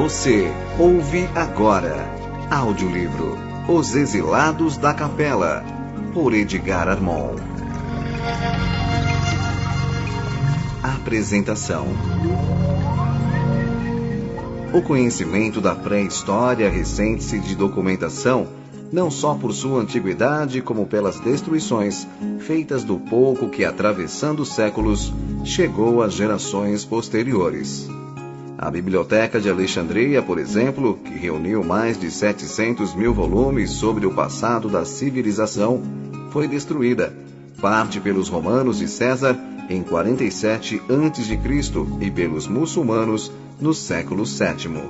Você ouve agora audiolivro Os Exilados da Capela, por Edgar Armon. Apresentação: o conhecimento da pré-história ressente-se de documentação, não só por sua antiguidade, como pelas destruições feitas do pouco que, atravessando séculos, chegou às gerações posteriores. A Biblioteca de Alexandria, por exemplo, que reuniu mais de 700 mil volumes sobre o passado da civilização, foi destruída, parte pelos romanos de César em 47 a.C. e pelos muçulmanos no século VII.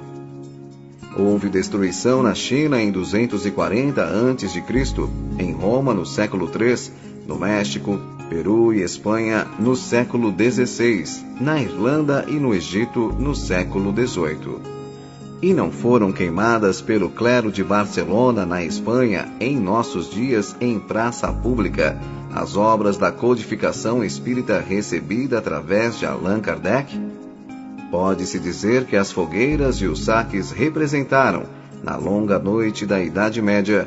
Houve destruição na China em 240 a.C., em Roma no século III, no México, Peru e Espanha no século XVI, na Irlanda e no Egito no século XVIII. E não foram queimadas pelo clero de Barcelona, na Espanha, em nossos dias, em praça pública, as obras da codificação espírita recebida através de Allan Kardec? Pode-se dizer que as fogueiras e os saques representaram, na longa noite da Idade Média,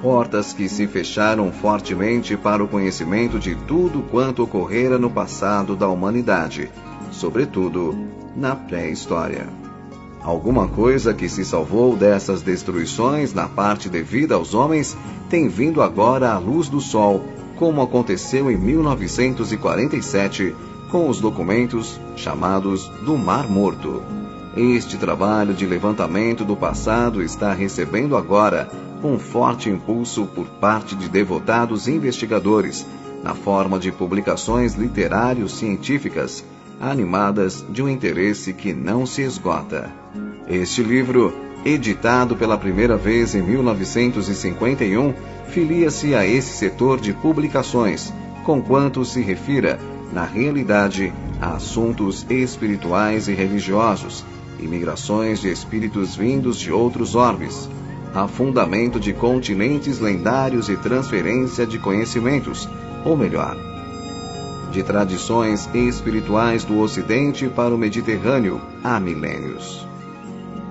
portas que se fecharam fortemente para o conhecimento de tudo quanto ocorrera no passado da humanidade, sobretudo na pré-história. Alguma coisa que se salvou dessas destruições na parte devida aos homens tem vindo agora à luz do sol, como aconteceu em 1947 com os documentos chamados do Mar Morto. Este trabalho de levantamento do passado está recebendo agora um forte impulso por parte de devotados investigadores, na forma de publicações literário-científicas, animadas de um interesse que não se esgota. Este livro, editado pela primeira vez em 1951, filia-se a esse setor de publicações, conquanto se refira, na realidade, a assuntos espirituais e religiosos, imigrações de espíritos vindos de outros orbes, afundamento de continentes lendários e transferência de conhecimentos, ou melhor, de tradições espirituais do Ocidente para o Mediterrâneo há milênios.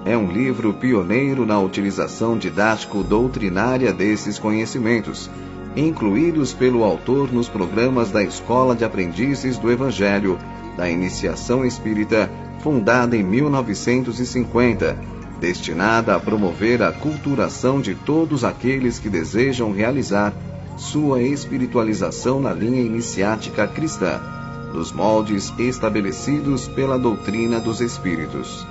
É um livro pioneiro na utilização didático-doutrinária desses conhecimentos, incluídos pelo autor nos programas da Escola de Aprendizes do Evangelho, da Iniciação Espírita, fundada em 1950, destinada a promover a culturação de todos aqueles que desejam realizar sua espiritualização na linha iniciática cristã, nos moldes estabelecidos pela doutrina dos Espíritos.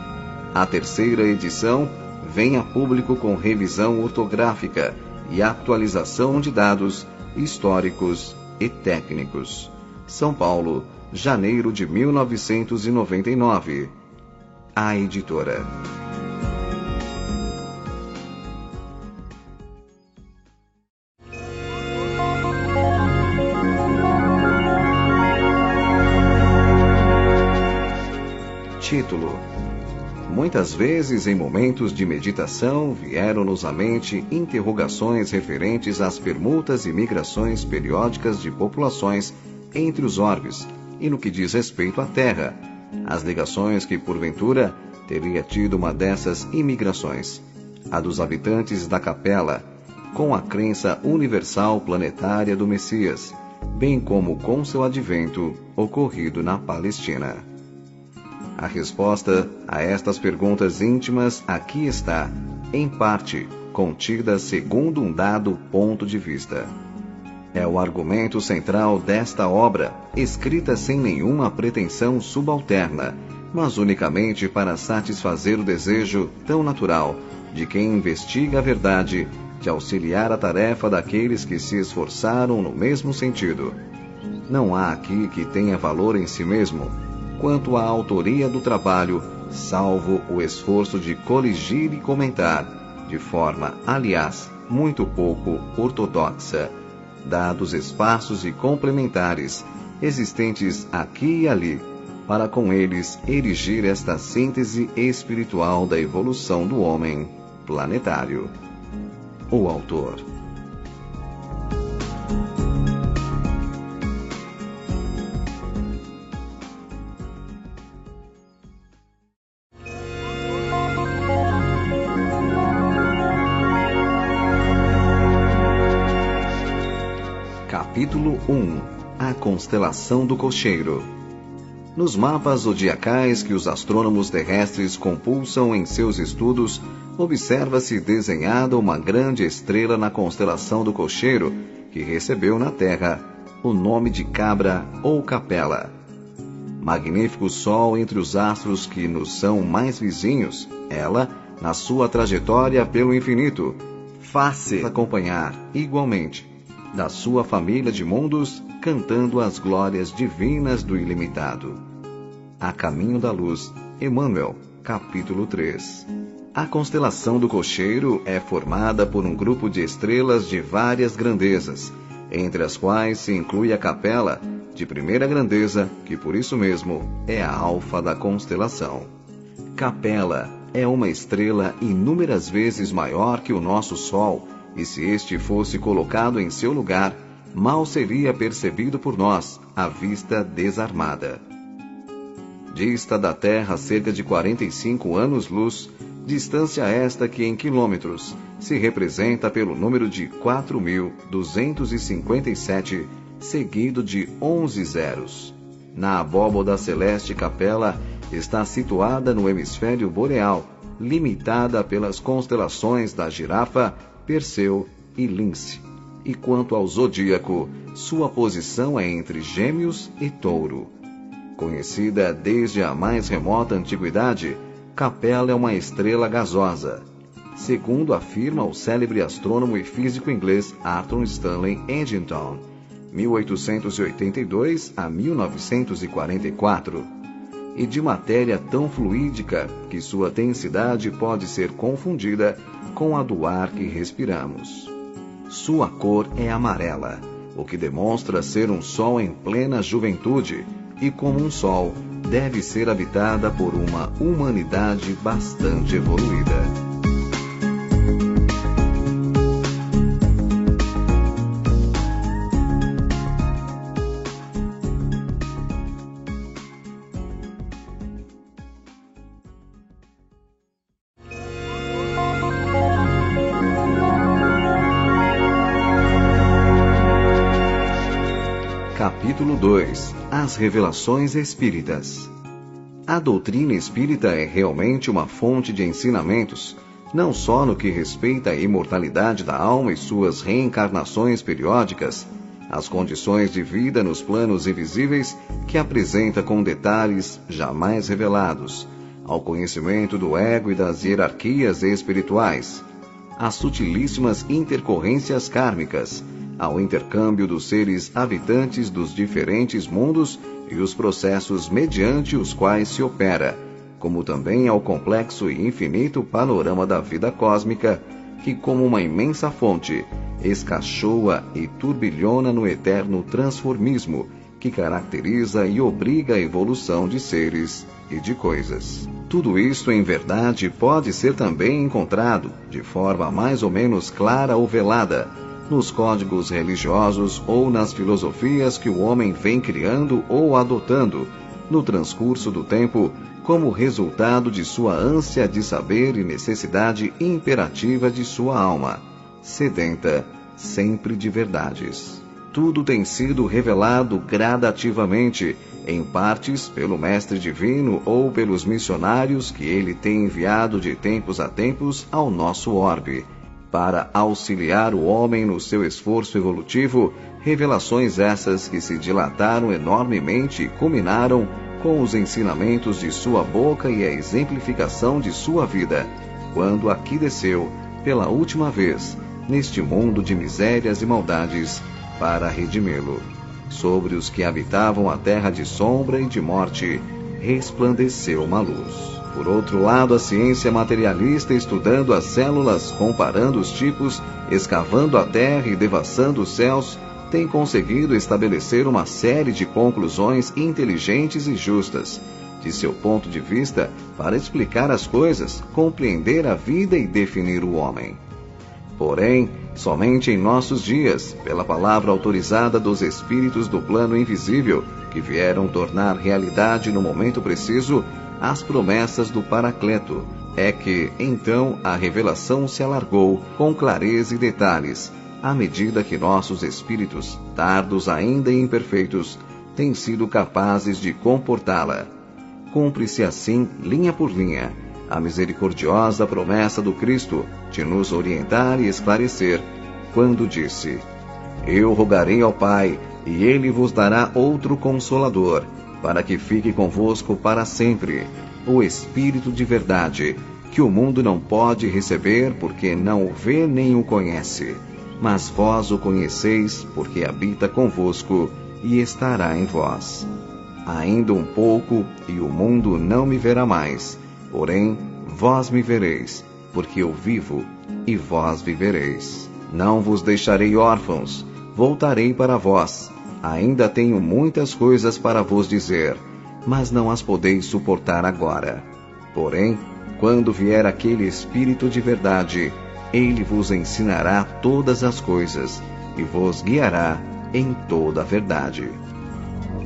A terceira edição vem a público com revisão ortográfica e atualização de dados históricos e técnicos. São Paulo, janeiro de 1999. A editora. Título: muitas vezes, em momentos de meditação, vieram-nos à mente interrogações referentes às permutas e migrações periódicas de populações entre os orbes e no que diz respeito à Terra, as ligações que, porventura, teria tido uma dessas imigrações, a dos habitantes da Capela, com a crença universal planetária do Messias, bem como com seu advento ocorrido na Palestina. A resposta a estas perguntas íntimas aqui está, em parte, contida segundo um dado ponto de vista. É o argumento central desta obra, escrita sem nenhuma pretensão subalterna, mas unicamente para satisfazer o desejo tão natural de quem investiga a verdade, de auxiliar a tarefa daqueles que se esforçaram no mesmo sentido. Não há aqui que tenha valor em si mesmo, quanto à autoria do trabalho, salvo o esforço de coligir e comentar, de forma, aliás, muito pouco ortodoxa, dados espaços e complementares, existentes aqui e ali, para com eles erigir esta síntese espiritual da evolução do homem planetário. O autor. Capítulo 1. A constelação do Cocheiro. Nos mapas zodiacais que os astrônomos terrestres compulsam em seus estudos, observa-se desenhada uma grande estrela na constelação do Cocheiro, que recebeu na Terra o nome de Cabra ou Capela. Magnífico Sol entre os astros que nos são mais vizinhos, ela, na sua trajetória pelo infinito, faz-se acompanhar, igualmente, da sua família de mundos, cantando as glórias divinas do ilimitado. A caminho da luz, Emmanuel, capítulo 3. A constelação do Cocheiro é formada por um grupo de estrelas de várias grandezas, entre as quais se inclui a Capela, de primeira grandeza, que por isso mesmo é a alfa da constelação. Capela é uma estrela inúmeras vezes maior que o nosso Sol, e se este fosse colocado em seu lugar, mal seria percebido por nós, à vista desarmada. Dista da Terra cerca de 45 anos-luz, distância esta que em quilômetros se representa pelo número de 4.257, seguido de 11 zeros. Na abóboda celeste Capela está situada no hemisfério boreal, limitada pelas constelações da Girafa, Perseu e Lince. E quanto ao zodíaco, sua posição é entre Gêmeos e Touro. Conhecida desde a mais remota antiguidade, Capela é uma estrela gasosa. Segundo afirma o célebre astrônomo e físico inglês Arthur Stanley Eddington, 1882 a 1944, e de matéria tão fluídica que sua densidade pode ser confundida com a do ar que respiramos. Sua cor é amarela, o que demonstra ser um Sol em plena juventude, e como um Sol, deve ser habitada por uma humanidade bastante evoluída. Capítulo 2. As Revelações Espíritas. A doutrina espírita é realmente uma fonte de ensinamentos, não só no que respeita à imortalidade da alma e suas reencarnações periódicas, as condições de vida nos planos invisíveis que apresenta com detalhes jamais revelados, ao conhecimento do ego e das hierarquias espirituais, às sutilíssimas intercorrências kármicas, ao intercâmbio dos seres habitantes dos diferentes mundos e os processos mediante os quais se opera, como também ao complexo e infinito panorama da vida cósmica, que como uma imensa fonte, escachoa e turbilhona no eterno transformismo, que caracteriza e obriga a evolução de seres e de coisas. Tudo isto, em verdade, pode ser também encontrado, de forma mais ou menos clara ou velada, nos códigos religiosos ou nas filosofias que o homem vem criando ou adotando, no transcurso do tempo, como resultado de sua ânsia de saber e necessidade imperativa de sua alma, sedenta sempre de verdades. Tudo tem sido revelado gradativamente, em partes pelo Mestre Divino ou pelos missionários que ele tem enviado de tempos a tempos ao nosso orbe, para auxiliar o homem no seu esforço evolutivo, revelações essas que se dilataram enormemente e culminaram com os ensinamentos de sua boca e a exemplificação de sua vida, quando aqui desceu, pela última vez, neste mundo de misérias e maldades, para redimi-lo. Sobre os que habitavam a terra de sombra e de morte, resplandeceu uma luz. Por outro lado, a ciência materialista, estudando as células, comparando os tipos, escavando a terra e devassando os céus, tem conseguido estabelecer uma série de conclusões inteligentes e justas, de seu ponto de vista, para explicar as coisas, compreender a vida e definir o homem. Porém, somente em nossos dias, pela palavra autorizada dos espíritos do plano invisível, que vieram tornar realidade no momento preciso as promessas do Paracleto, é que, então, a revelação se alargou com clareza e detalhes, à medida que nossos espíritos, tardos ainda e imperfeitos, têm sido capazes de comportá-la. Cumpre-se assim, linha por linha, a misericordiosa promessa do Cristo de nos orientar e esclarecer, quando disse: Eu rogarei ao Pai, e Ele vos dará outro Consolador, para que fique convosco para sempre, o Espírito de verdade, que o mundo não pode receber porque não o vê nem o conhece. Mas vós o conheceis, porque habita convosco e estará em vós. Ainda um pouco, e o mundo não me verá mais, porém, vós me vereis, porque eu vivo, e vós vivereis. Não vos deixarei órfãos, voltarei para vós. Ainda tenho muitas coisas para vos dizer, mas não as podeis suportar agora. Porém, quando vier aquele Espírito de verdade, ele vos ensinará todas as coisas, e vos guiará em toda a verdade.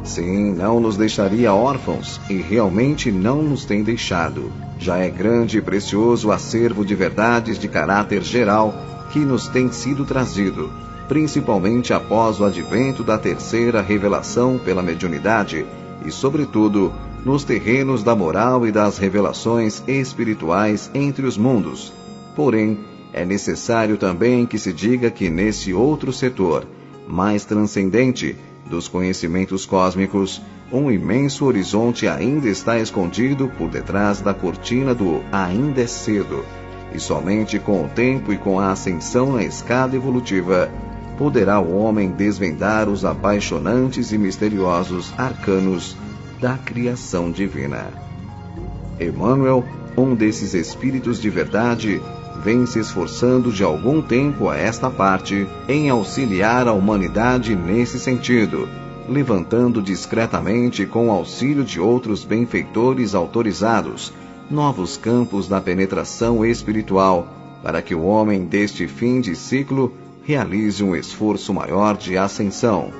Sim, não nos deixaria órfãos, e realmente não nos tem deixado. Já é grande e precioso acervo de verdades de caráter geral que nos tem sido trazido, principalmente após o advento da terceira revelação pela mediunidade, e sobretudo nos terrenos da moral e das revelações espirituais entre os mundos. Porém, é necessário também que se diga que nesse outro setor, mais transcendente, dos conhecimentos cósmicos, um imenso horizonte ainda está escondido por detrás da cortina do ainda é cedo, e somente com o tempo e com a ascensão na escada evolutiva poderá o homem desvendar os apaixonantes e misteriosos arcanos da criação divina. Emmanuel, um desses espíritos de verdade, vem se esforçando de algum tempo a esta parte em auxiliar a humanidade nesse sentido, levantando discretamente, com o auxílio de outros benfeitores autorizados, novos campos da penetração espiritual, para que o homem deste fim de ciclo realize um esforço maior de ascensão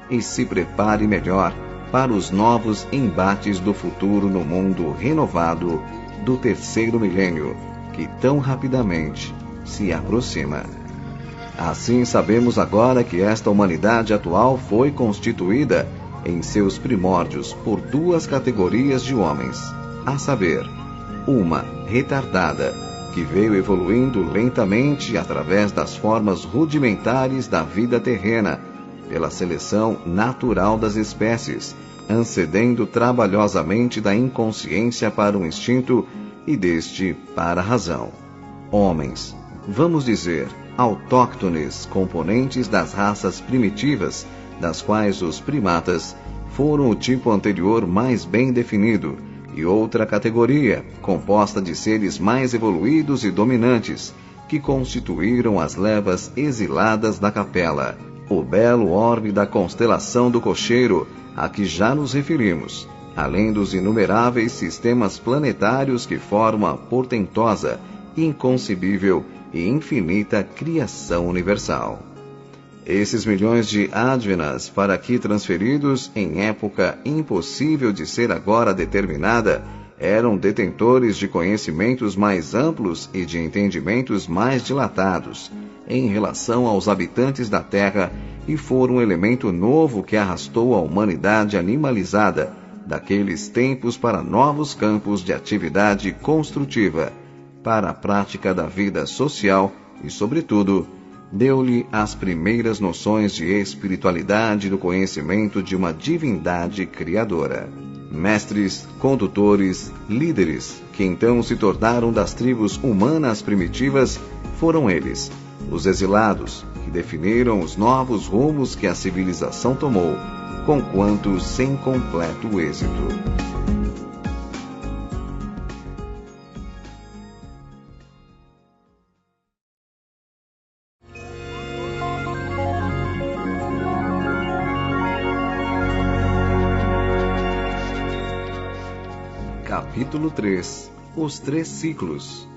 e se prepare melhor para os novos embates do futuro no mundo renovado do terceiro milênio, que tão rapidamente se aproxima. Assim sabemos agora que esta humanidade atual foi constituída, em seus primórdios, por duas categorias de homens, a saber, uma retardada, que veio evoluindo lentamente através das formas rudimentares da vida terrena, pela seleção natural das espécies, ancedendo trabalhosamente da inconsciência para o instinto e deste para a razão. Homens, vamos dizer, autóctones, componentes das raças primitivas, das quais os primatas foram o tipo anterior mais bem definido, e outra categoria, composta de seres mais evoluídos e dominantes, que constituíram as levas exiladas da capela, o belo orbe da constelação do Cocheiro, a que já nos referimos, além dos inumeráveis sistemas planetários que formam a portentosa, inconcebível e infinita criação universal. Esses milhões de advenas para aqui transferidos em época impossível de ser agora determinada, eram detentores de conhecimentos mais amplos e de entendimentos mais dilatados em relação aos habitantes da Terra e foram um elemento novo que arrastou a humanidade animalizada daqueles tempos para novos campos de atividade construtiva, para a prática da vida social e, sobretudo, deu-lhe as primeiras noções de espiritualidade e do conhecimento de uma divindade criadora. Mestres, condutores, líderes, que então se tornaram das tribos humanas primitivas, foram eles, os exilados, que definiram os novos rumos que a civilização tomou, conquanto sem completo êxito. Capítulo 3. Os 3 ciclos.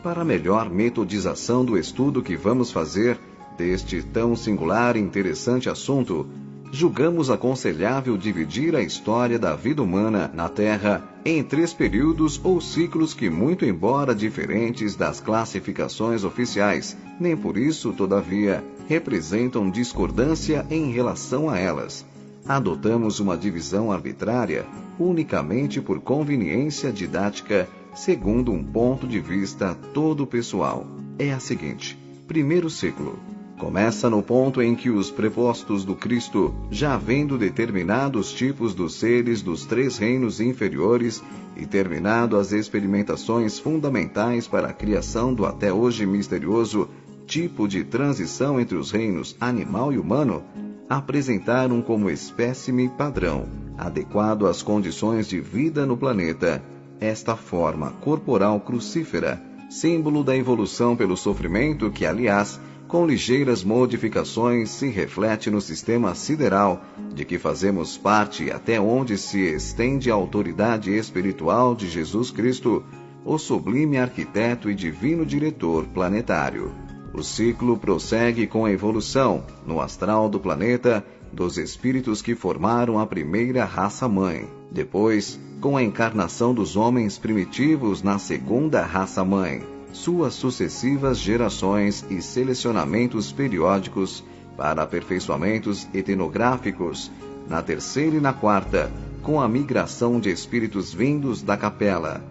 Para melhor metodização do estudo que vamos fazer deste tão singular e interessante assunto, julgamos aconselhável dividir a história da vida humana na Terra em 3 períodos ou ciclos que, muito embora diferentes das classificações oficiais, nem por isso, todavia, representam discordância em relação a elas. Adotamos uma divisão arbitrária unicamente por conveniência didática, segundo um ponto de vista todo pessoal. É a seguinte: primeiro ciclo começa no ponto em que os prepostos do Cristo, já vendo determinados tipos dos seres dos 3 reinos inferiores e terminado as experimentações fundamentais para a criação do até hoje misterioso tipo de transição entre os reinos animal e humano, apresentaram como espécime padrão, adequado às condições de vida no planeta, esta forma corporal crucífera, símbolo da evolução pelo sofrimento que, aliás, com ligeiras modificações, se reflete no sistema sideral de que fazemos parte e até onde se estende a autoridade espiritual de Jesus Cristo, o sublime arquiteto e divino diretor planetário. O ciclo prossegue com a evolução, no astral do planeta, dos espíritos que formaram a primeira raça-mãe. Depois, com a encarnação dos homens primitivos na segunda raça-mãe, suas sucessivas gerações e selecionamentos periódicos para aperfeiçoamentos etnográficos, na terceira e na quarta, com a migração de espíritos vindos da capela.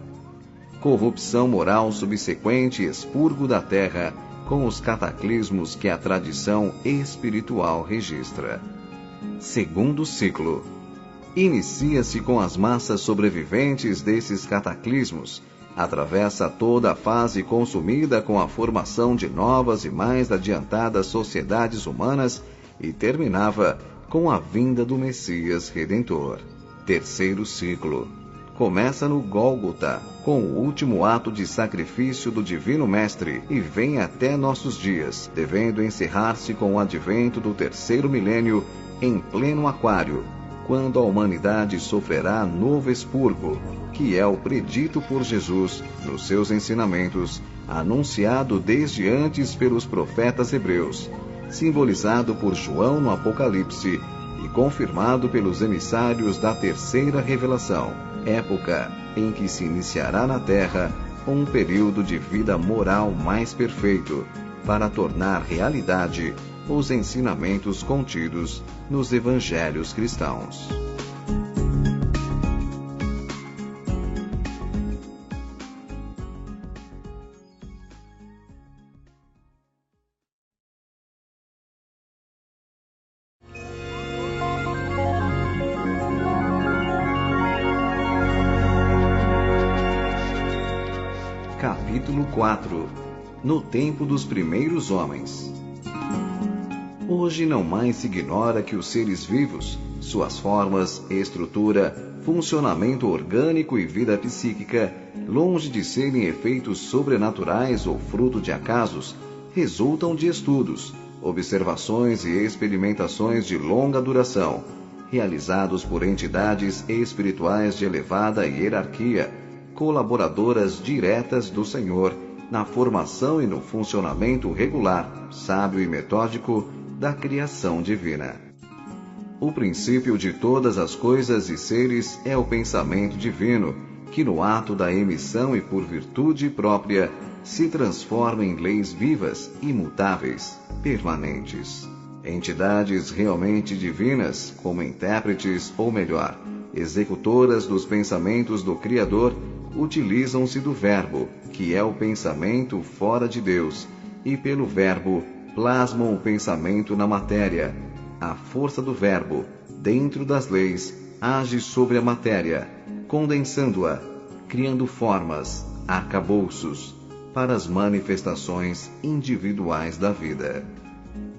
Corrupção moral subsequente e expurgo da terra, com os cataclismos que a tradição espiritual registra. Segundo ciclo. Inicia-se com as massas sobreviventes desses cataclismos, atravessa toda a fase consumida com a formação de novas e mais adiantadas sociedades humanas e terminava com a vinda do Messias Redentor. Terceiro ciclo. Começa no Gólgota, com o último ato de sacrifício do Divino Mestre e vem até nossos dias, devendo encerrar-se com o advento do terceiro milênio em pleno aquário, quando a humanidade sofrerá novo expurgo, que é o predito por Jesus nos seus ensinamentos, anunciado desde antes pelos profetas hebreus, simbolizado por João no Apocalipse e confirmado pelos emissários da terceira revelação, época em que se iniciará na Terra um período de vida moral mais perfeito, para tornar realidade os ensinamentos contidos nos evangelhos cristãos. Capítulo 4. No tempo dos primeiros homens. Hoje não mais se ignora que os seres vivos, suas formas, estrutura, funcionamento orgânico e vida psíquica, longe de serem efeitos sobrenaturais ou fruto de acasos, resultam de estudos, observações e experimentações de longa duração, realizados por entidades espirituais de elevada hierarquia, colaboradoras diretas do Senhor, na formação e no funcionamento regular, sábio e metódico da criação divina. O princípio de todas as coisas e seres é o pensamento divino, que no ato da emissão e por virtude própria se transforma em leis vivas, imutáveis, permanentes. Entidades realmente divinas, como intérpretes ou melhor, executoras dos pensamentos do Criador, utilizam-se do Verbo, que é o pensamento fora de Deus, e pelo Verbo plasmam o pensamento na matéria. A força do Verbo, dentro das leis, age sobre a matéria, condensando-a, criando formas, arcabouços, para as manifestações individuais da vida.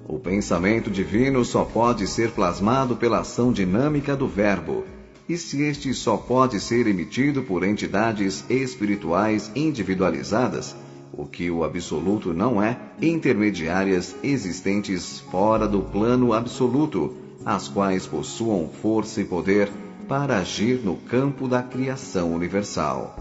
O pensamento divino só pode ser plasmado pela ação dinâmica do Verbo, e se este só pode ser emitido por entidades espirituais individualizadas, o que o absoluto não é, intermediárias existentes fora do plano absoluto, as quais possuam força e poder para agir no campo da criação universal.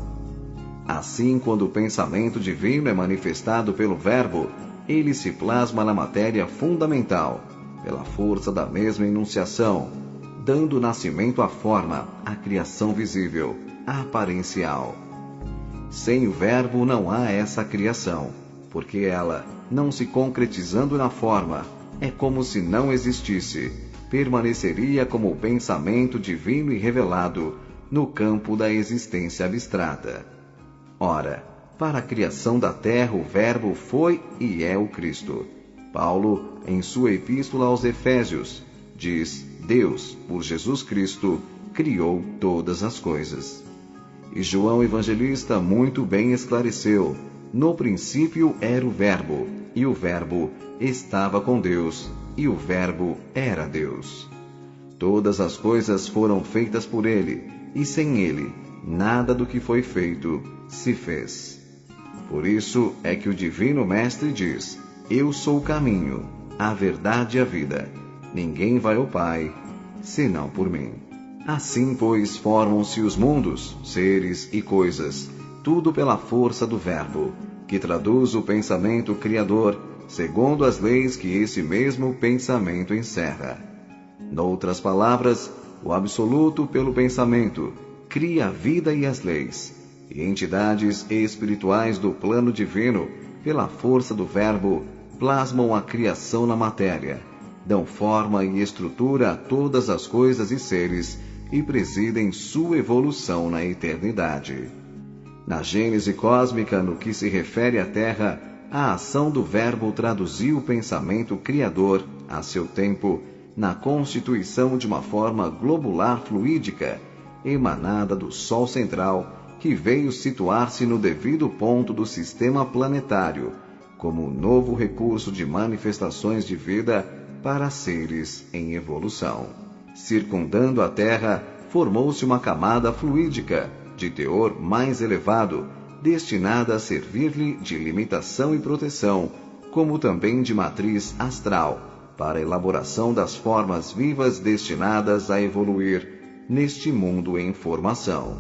Assim, quando o pensamento divino é manifestado pelo Verbo, ele se plasma na matéria fundamental, pela força da mesma enunciação, dando nascimento à forma, à criação visível, aparencial. Sem o Verbo não há essa criação, porque ela, não se concretizando na forma, é como se não existisse, permaneceria como o pensamento divino e revelado no campo da existência abstrata. Ora, para a criação da terra o Verbo foi e é o Cristo. Paulo, em sua epístola aos Efésios, diz: Deus, por Jesus Cristo, criou todas as coisas. E João Evangelista muito bem esclareceu: no princípio era o Verbo, e o Verbo estava com Deus, e o Verbo era Deus. Todas as coisas foram feitas por ele, e sem ele, nada do que foi feito se fez. Por isso é que o Divino Mestre diz: Eu sou o caminho, a verdade e a vida. Ninguém vai ao Pai, senão por mim. Assim, pois, formam-se os mundos, seres e coisas, tudo pela força do Verbo, que traduz o pensamento criador, segundo as leis que esse mesmo pensamento encerra. Noutras palavras, o absoluto pelo pensamento cria a vida e as leis, e entidades espirituais do plano divino, pela força do Verbo, plasmam a criação na matéria, dão forma e estrutura a todas as coisas e seres e presidem sua evolução na eternidade. Na gênese cósmica, no que se refere à Terra, a ação do Verbo traduziu o pensamento criador, a seu tempo, na constituição de uma forma globular fluídica, emanada do Sol central, que veio situar-se no devido ponto do sistema planetário, como um novo recurso de manifestações de vida para seres em evolução. Circundando a Terra, formou-se uma camada fluídica, de teor mais elevado, destinada a servir-lhe de limitação e proteção, como também de matriz astral, para a elaboração das formas vivas destinadas a evoluir neste mundo em formação.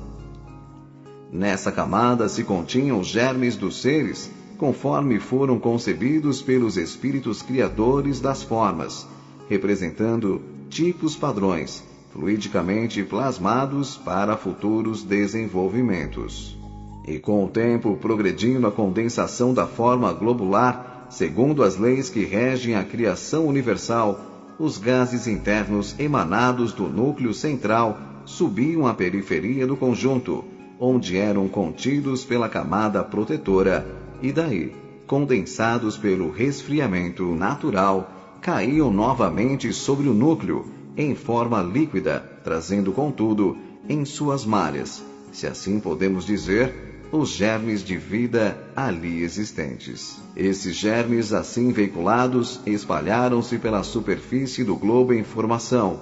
Nessa camada se continham os germes dos seres, conforme foram concebidos pelos espíritos criadores das formas, representando tipos padrões, fluidicamente plasmados para futuros desenvolvimentos. E com o tempo progredindo a condensação da forma globular, segundo as leis que regem a criação universal, os gases internos emanados do núcleo central subiam à periferia do conjunto, onde eram contidos pela camada protetora, e daí, condensados pelo resfriamento natural, caíam novamente sobre o núcleo, em forma líquida, trazendo, contudo, em suas malhas, se assim podemos dizer, os germes de vida ali existentes. Esses germes, assim veiculados, espalharam-se pela superfície do globo em formação,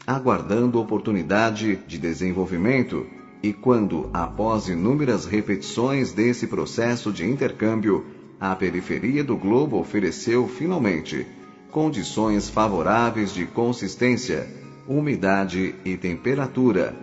aguardando oportunidade de desenvolvimento, e quando, após inúmeras repetições desse processo de intercâmbio, a periferia do globo ofereceu, finalmente, condições favoráveis de consistência, umidade e temperatura,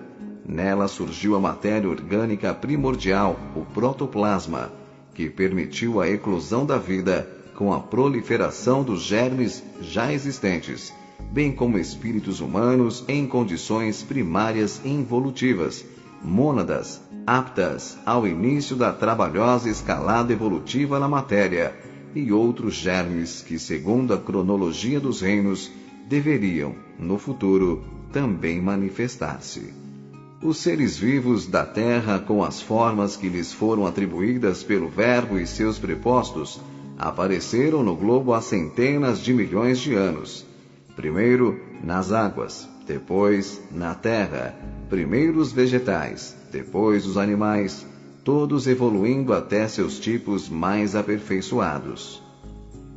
nela surgiu a matéria orgânica primordial, o protoplasma, que permitiu a eclosão da vida com a proliferação dos germes já existentes, bem como espíritos humanos em condições primárias involutivas, mônadas, aptas ao início da trabalhosa escalada evolutiva na matéria, e outros germes que, segundo a cronologia dos reinos, deveriam, no futuro, também manifestar-se. Os seres vivos da Terra, com as formas que lhes foram atribuídas pelo Verbo e seus prepostos, apareceram no globo há centenas de milhões de anos. Primeiro nas águas, depois na terra, primeiro os vegetais, depois os animais, todos evoluindo até seus tipos mais aperfeiçoados.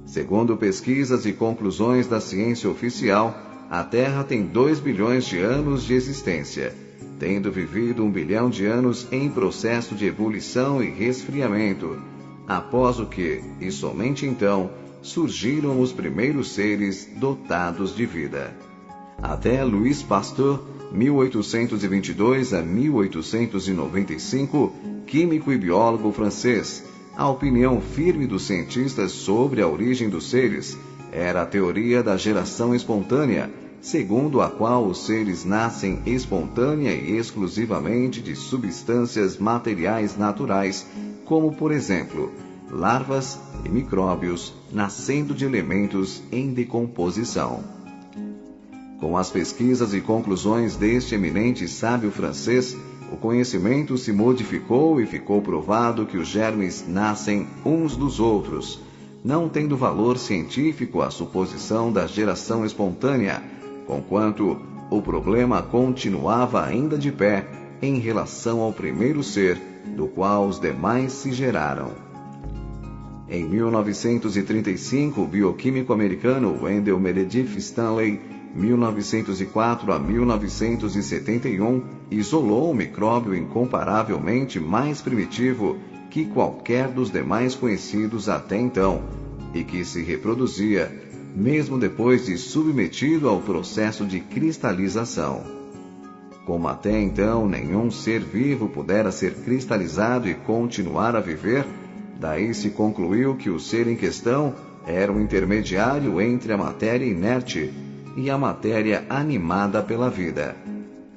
Segundo pesquisas e conclusões da ciência oficial, a Terra tem 2 bilhões de anos de existência, tendo vivido 1 bilhão de anos em processo de ebulição e resfriamento, após o que, e somente então, surgiram os primeiros seres dotados de vida. Até Louis Pasteur, 1822 a 1895, químico e biólogo francês, a opinião firme dos cientistas sobre a origem dos seres era a teoria da geração espontânea, segundo a qual os seres nascem espontânea e exclusivamente de substâncias materiais naturais, como, por exemplo, larvas e micróbios nascendo de elementos em decomposição. Com as pesquisas e conclusões deste eminente sábio francês, o conhecimento se modificou e ficou provado que os germes nascem uns dos outros, não tendo valor científico a suposição da geração espontânea, conquanto o problema continuava ainda de pé em relação ao primeiro ser, do qual os demais se geraram. Em 1935, o bioquímico americano Wendell Meredith Stanley, 1904 a 1971, isolou um micróbio incomparavelmente mais primitivo que qualquer dos demais conhecidos até então, e que se reproduzia, mesmo depois de submetido ao processo de cristalização. Como até então nenhum ser vivo pudera ser cristalizado e continuar a viver, daí se concluiu que o ser em questão era um intermediário entre a matéria inerte e a matéria animada pela vida.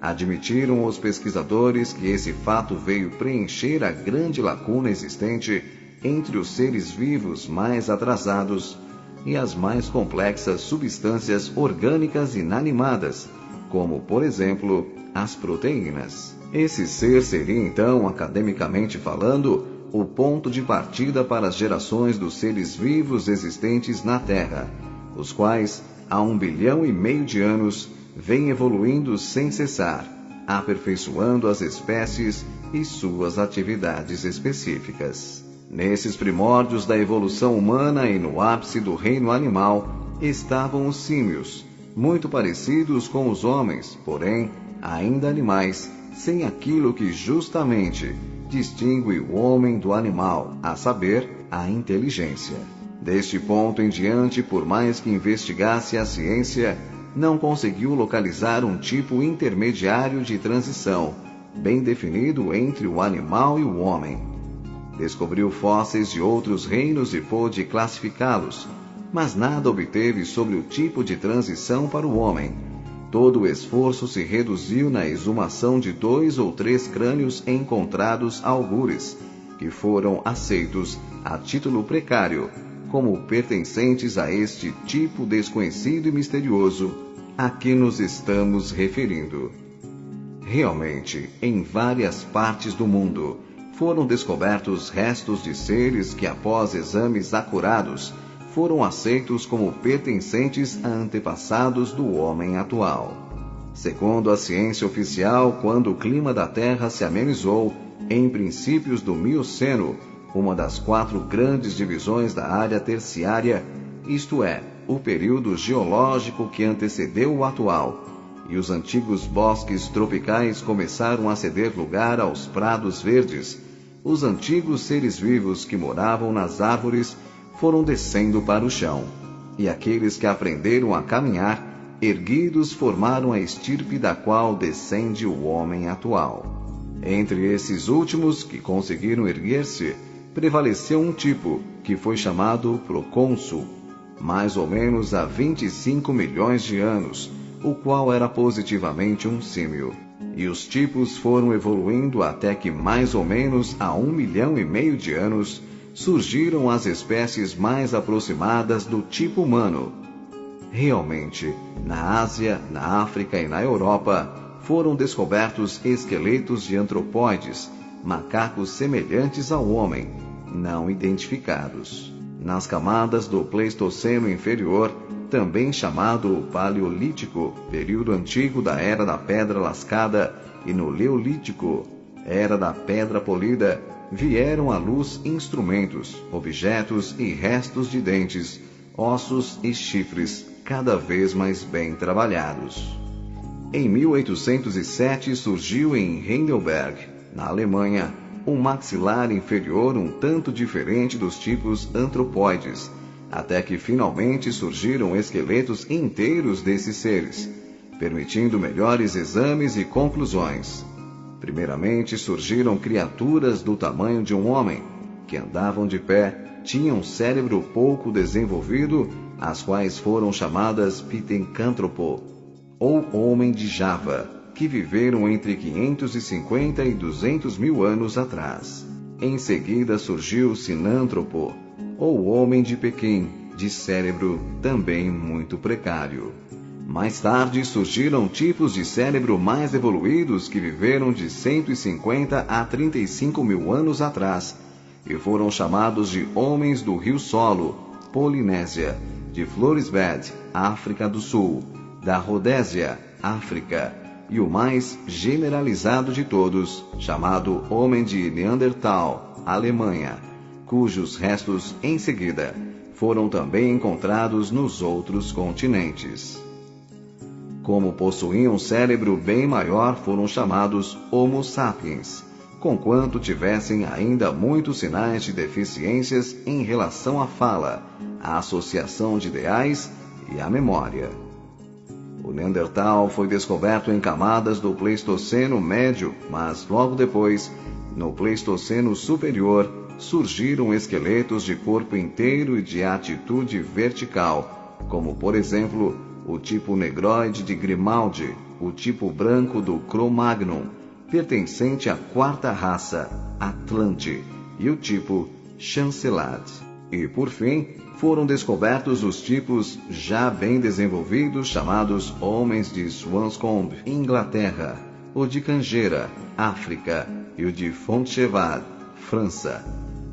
Admitiram os pesquisadores que esse fato veio preencher a grande lacuna existente entre os seres vivos mais atrasados e as mais complexas substâncias orgânicas inanimadas, como, por exemplo, as proteínas. Esse ser seria, então, academicamente falando, o ponto de partida para as gerações dos seres vivos existentes na Terra, os quais, há 1,5 bilhão de anos, vêm evoluindo sem cessar, aperfeiçoando as espécies e suas atividades específicas. Nesses primórdios da evolução humana e no ápice do reino animal, estavam os símios, muito parecidos com os homens, porém, ainda animais, sem aquilo que justamente distingue o homem do animal, a saber, a inteligência. Deste ponto em diante, por mais que investigasse a ciência, não conseguiu localizar um tipo intermediário de transição, bem definido entre o animal e o homem. Descobriu fósseis de outros reinos e pôde classificá-los, mas nada obteve sobre o tipo de transição para o homem. Todo o esforço se reduziu na exumação de 2 ou 3 crânios encontrados algures, que foram aceitos a título precário, como pertencentes a este tipo desconhecido e misterioso a que nos estamos referindo. Realmente, em várias partes do mundo, foram descobertos restos de seres que, após exames acurados, foram aceitos como pertencentes a antepassados do homem atual. Segundo a ciência oficial, quando o clima da Terra se amenizou, em princípios do Mioceno, uma das 4 grandes divisões da área terciária, isto é, o período geológico que antecedeu o atual, e os antigos bosques tropicais começaram a ceder lugar aos prados verdes, os antigos seres vivos que moravam nas árvores foram descendo para o chão, e aqueles que aprenderam a caminhar, erguidos, formaram a estirpe da qual descende o homem atual. Entre esses últimos que conseguiram erguer-se, prevaleceu um tipo, que foi chamado procônsul, mais ou menos há 25 milhões de anos, o qual era positivamente um símio. E os tipos foram evoluindo até que mais ou menos há 1,5 milhão de anos surgiram as espécies mais aproximadas do tipo humano. Realmente, na Ásia, na África e na Europa, foram descobertos esqueletos de antropóides, macacos semelhantes ao homem, não identificados. Nas camadas do Pleistoceno inferior, também chamado Paleolítico, período antigo da Era da Pedra Lascada, e no Leolítico, Era da Pedra Polida, vieram à luz instrumentos, objetos e restos de dentes, ossos e chifres cada vez mais bem trabalhados. Em 1807 surgiu em Heidelberg, na Alemanha, um maxilar inferior um tanto diferente dos tipos antropóides, até que finalmente surgiram esqueletos inteiros desses seres, permitindo melhores exames e conclusões. Primeiramente surgiram criaturas do tamanho de um homem, que andavam de pé, tinham cérebro pouco desenvolvido as quais foram chamadas Pitecântropo, ou Homem de Java, que viveram entre 550 e 200 mil anos atrás. Em seguida surgiu Sinântropo, ou Homem de Pequim, de cérebro também muito precário. Mais tarde surgiram tipos de cérebro mais evoluídos que viveram de 150 a 35 mil anos atrás e foram chamados de Homens do Rio Solo, Polinésia, de Floresbed, África do Sul, da Rodésia, África, e o mais generalizado de todos, chamado Homem de Neandertal, Alemanha, cujos restos, em seguida, foram também encontrados nos outros continentes. Como possuíam um cérebro bem maior, foram chamados Homo sapiens, conquanto tivessem ainda muitos sinais de deficiências em relação à fala, à associação de ideais e à memória. O Neandertal foi descoberto em camadas do Pleistoceno médio, mas logo depois, no Pleistoceno superior, surgiram esqueletos de corpo inteiro e de atitude vertical, como por exemplo o tipo negroide de Grimaldi, o tipo branco do Cro-Magnon, pertencente à quarta raça, Atlante, e o tipo Chancelad. E, por fim, foram descobertos os tipos já bem desenvolvidos chamados Homens de Swanscombe, Inglaterra, o de Cangeira, África, e o de Fontchevad, França,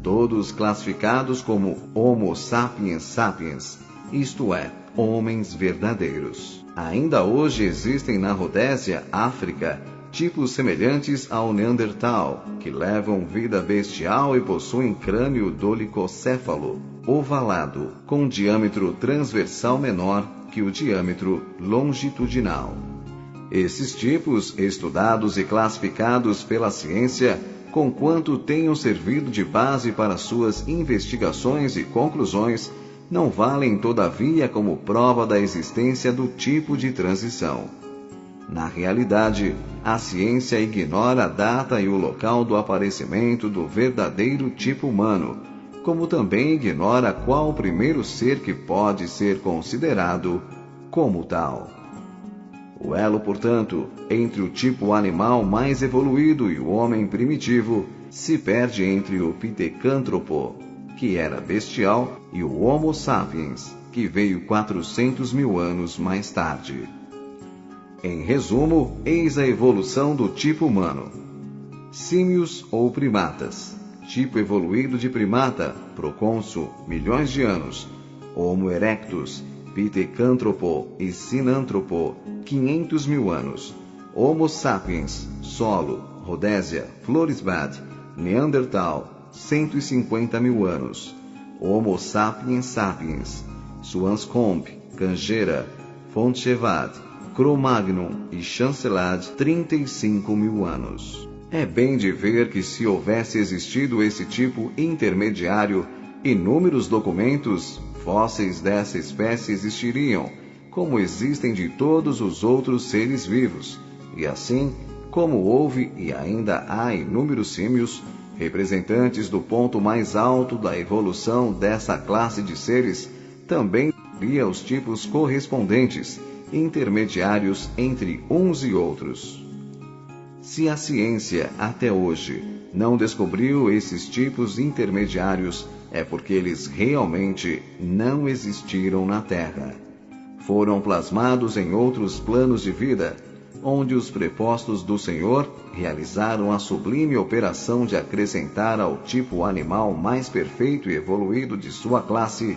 todos classificados como Homo sapiens sapiens, isto é, homens verdadeiros. Ainda hoje existem na Rodésia, África, tipos semelhantes ao Neandertal, que levam vida bestial e possuem crânio dolicocéfalo, ovalado, com diâmetro transversal menor que o diâmetro longitudinal. Esses tipos, estudados e classificados pela ciência, conquanto tenham servido de base para suas investigações e conclusões, não valem todavia como prova da existência do tipo de transição. Na realidade, a ciência ignora a data e o local do aparecimento do verdadeiro tipo humano, como também ignora qual o primeiro ser que pode ser considerado como tal. O elo, portanto, entre o tipo animal mais evoluído e o homem primitivo se perde entre o Pitecântropo, que era bestial, e o Homo sapiens, que veio 400 mil anos mais tarde. Em resumo, eis a evolução do tipo humano. Símios ou primatas. Tipo evoluído de primata, procônsul, milhões de anos. Homo erectus, Pitecântropo e Sinântropo, 500 mil anos. Homo sapiens, solo, Rodésia, Floresbad, Neandertal, 150 mil anos. Homo sapiens sapiens, Swanscombe, Cangeira, Fontchevad, Cro-Magnon e Chancelad, 35 mil anos. É bem de ver que se houvesse existido esse tipo intermediário, inúmeros documentos fósseis dessa espécie existiriam, como existem de todos os outros seres vivos, e assim, como houve e ainda há inúmeros símios, representantes do ponto mais alto da evolução dessa classe de seres, também havia os tipos correspondentes, intermediários entre uns e outros. Se a ciência, até hoje, não descobriu esses tipos intermediários, é porque eles realmente não existiram na Terra. Foram plasmados em outros planos de vida, onde os prepostos do Senhor realizaram a sublime operação de acrescentar ao tipo animal mais perfeito e evoluído de sua classe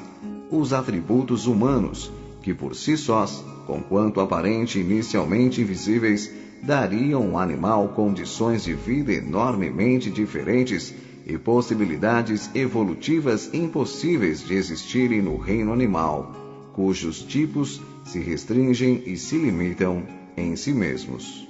os atributos humanos, que por si sós, conquanto aparente inicialmente invisíveis, dariam ao animal condições de vida enormemente diferentes e possibilidades evolutivas impossíveis de existirem no reino animal, cujos tipos se restringem e se limitam em si mesmos.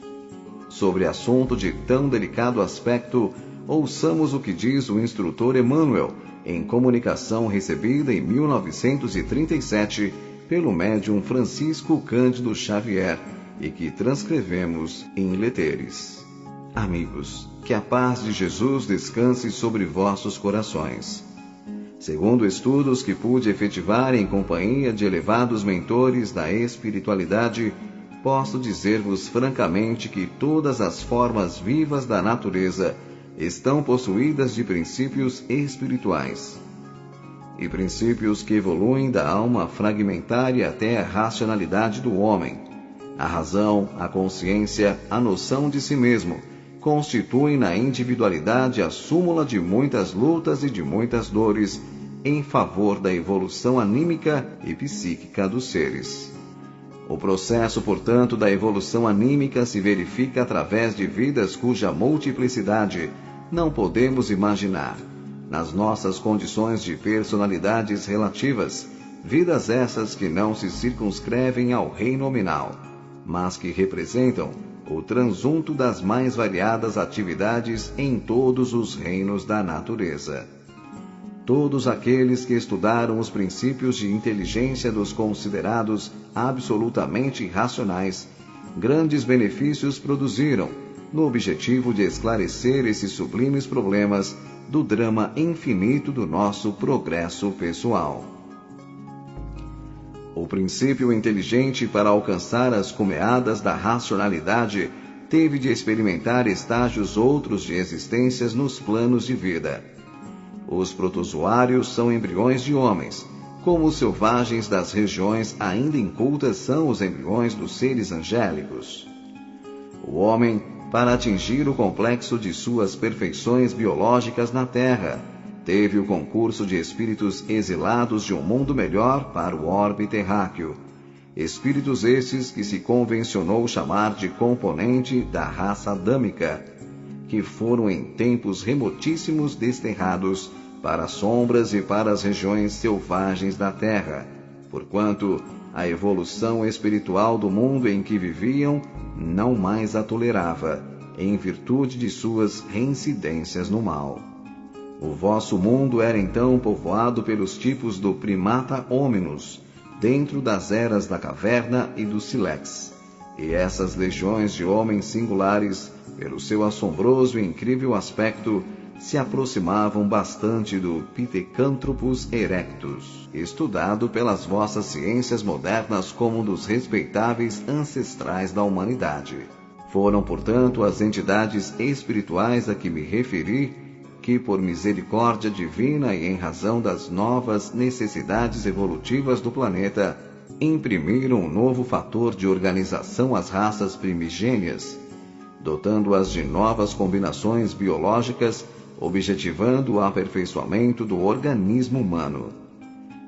Sobre assunto de tão delicado aspecto, ouçamos o que diz o instrutor Emmanuel, em comunicação recebida em 1937 pelo médium Francisco Cândido Xavier, e que transcrevemos em leteres. Amigos, que a paz de Jesus descanse sobre vossos corações. Segundo estudos que pude efetivar em companhia de elevados mentores da espiritualidade, posso dizer-vos francamente que todas as formas vivas da natureza estão possuídas de princípios espirituais. E princípios que evoluem da alma fragmentária até a racionalidade do homem. A razão, a consciência, a noção de si mesmo, constituem na individualidade a súmula de muitas lutas e de muitas dores em favor da evolução anímica e psíquica dos seres. O processo, portanto, da evolução anímica se verifica através de vidas cuja multiplicidade não podemos imaginar, nas nossas condições de personalidades relativas, vidas essas que não se circunscrevem ao reino nominal, mas que representam o transunto das mais variadas atividades em todos os reinos da natureza. Todos aqueles que estudaram os princípios de inteligência dos considerados absolutamente racionais, grandes benefícios produziram, no objetivo de esclarecer esses sublimes problemas do drama infinito do nosso progresso pessoal. O princípio inteligente para alcançar as cumeadas da racionalidade teve de experimentar estágios outros de existências nos planos de vida. Os protozoários são embriões de homens, como os selvagens das regiões ainda incultas são os embriões dos seres angélicos. O homem, para atingir o complexo de suas perfeições biológicas na Terra, teve o concurso de espíritos exilados de um mundo melhor para o orbe terráqueo. Espíritos esses que se convencionou chamar de componente da raça adâmica, que foram em tempos remotíssimos desterrados para as sombras e para as regiões selvagens da Terra, porquanto a evolução espiritual do mundo em que viviam não mais a tolerava, em virtude de suas reincidências no mal. O vosso mundo era então povoado pelos tipos do primata hominus, dentro das eras da caverna e do sílex, e essas legiões de homens singulares, pelo seu assombroso e incrível aspecto, se aproximavam bastante do Pithecanthropus erectus, estudado pelas vossas ciências modernas como um dos respeitáveis ancestrais da humanidade. Foram, portanto, as entidades espirituais a que me referi, que, por misericórdia divina e em razão das novas necessidades evolutivas do planeta, imprimiram um novo fator de organização às raças primigênias, dotando-as de novas combinações biológicas, objetivando o aperfeiçoamento do organismo humano.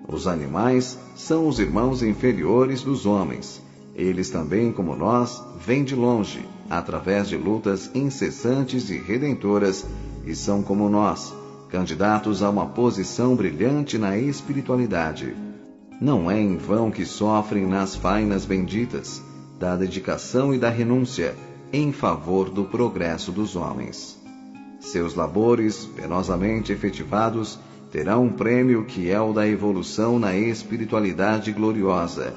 Os animais são os irmãos inferiores dos homens. Eles também, como nós, vêm de longe, através de lutas incessantes e redentoras, e são como nós, candidatos a uma posição brilhante na espiritualidade. Não é em vão que sofrem nas fainas benditas, da dedicação e da renúncia, em favor do progresso dos homens. Seus labores, penosamente efetivados, terão um prêmio que é o da evolução na espiritualidade gloriosa.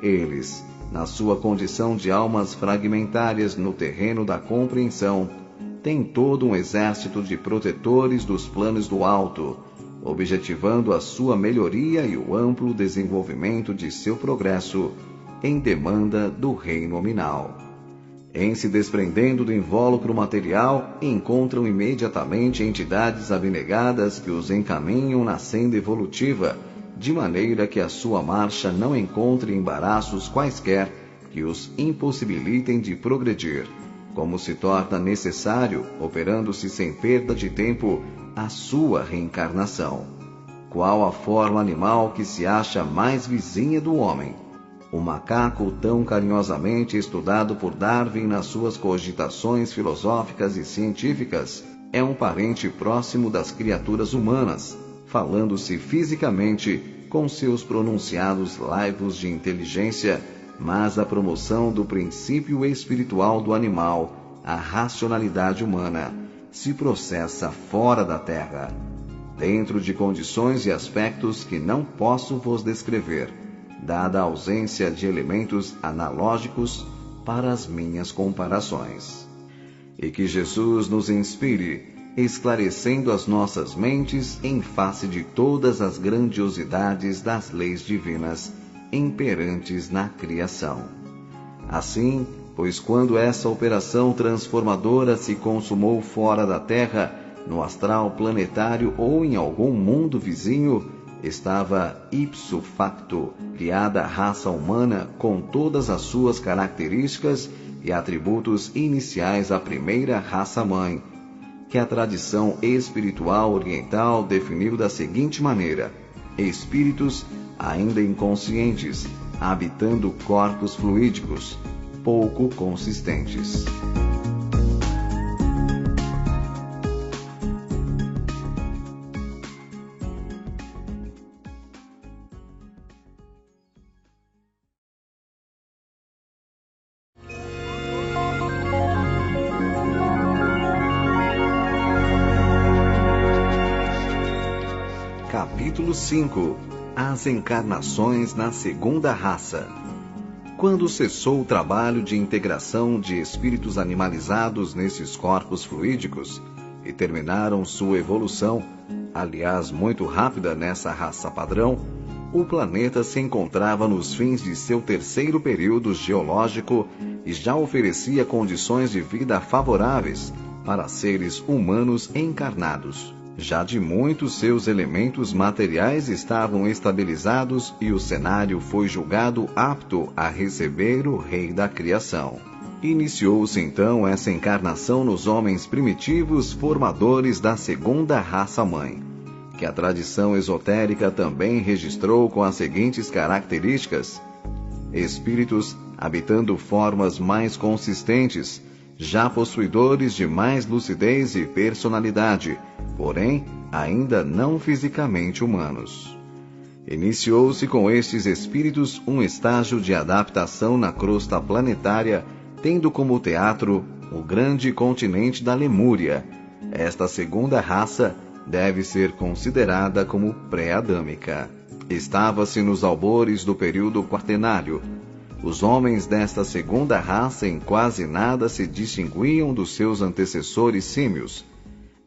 Eles, na sua condição de almas fragmentárias no terreno da compreensão, têm todo um exército de protetores dos planos do alto, objetivando a sua melhoria e o amplo desenvolvimento de seu progresso em demanda do reino nominal. Em se desprendendo do invólucro material, encontram imediatamente entidades abnegadas que os encaminham na senda evolutiva, de maneira que a sua marcha não encontre embaraços quaisquer que os impossibilitem de progredir, como se torna necessário, operando-se sem perda de tempo, a sua reencarnação. Qual a forma animal que se acha mais vizinha do homem? O macaco, tão carinhosamente estudado por Darwin nas suas cogitações filosóficas e científicas, é um parente próximo das criaturas humanas, falando-se fisicamente com seus pronunciados laivos de inteligência, mas a promoção do princípio espiritual do animal, a racionalidade humana, se processa fora da Terra, dentro de condições e aspectos que não posso vos descrever, dada a ausência de elementos analógicos para as minhas comparações. E que Jesus nos inspire esclarecendo as nossas mentes em face de todas as grandiosidades das leis divinas imperantes na criação. Assim, pois quando essa operação transformadora se consumou fora da Terra, no astral planetário ou em algum mundo vizinho, estava ipso facto criada a raça humana com todas as suas características e atributos iniciais à primeira raça-mãe, que a tradição espiritual oriental definiu da seguinte maneira: espíritos ainda inconscientes, habitando corpos fluídicos, pouco consistentes. Capítulo 5. As encarnações na segunda raça. Quando cessou o trabalho de integração de espíritos animalizados nesses corpos fluídicos e terminaram sua evolução, aliás muito rápida nessa raça padrão, o planeta se encontrava nos fins de seu terceiro período geológico e já oferecia condições de vida favoráveis para seres humanos encarnados. Já de muitos seus elementos materiais estavam estabilizados e o cenário foi julgado apto a receber o Rei da Criação. Iniciou-se então essa encarnação nos homens primitivos formadores da segunda raça-mãe, que a tradição esotérica também registrou com as seguintes características: espíritos habitando formas mais consistentes, já possuidores de mais lucidez e personalidade, porém ainda não fisicamente humanos. Iniciou-se com estes espíritos um estágio de adaptação na crosta planetária, tendo como teatro o grande continente da Lemúria. Esta segunda raça deve ser considerada como pré-adâmica. Estava-se nos albores do período quaternário. Os homens desta segunda raça em quase nada se distinguiam dos seus antecessores símios.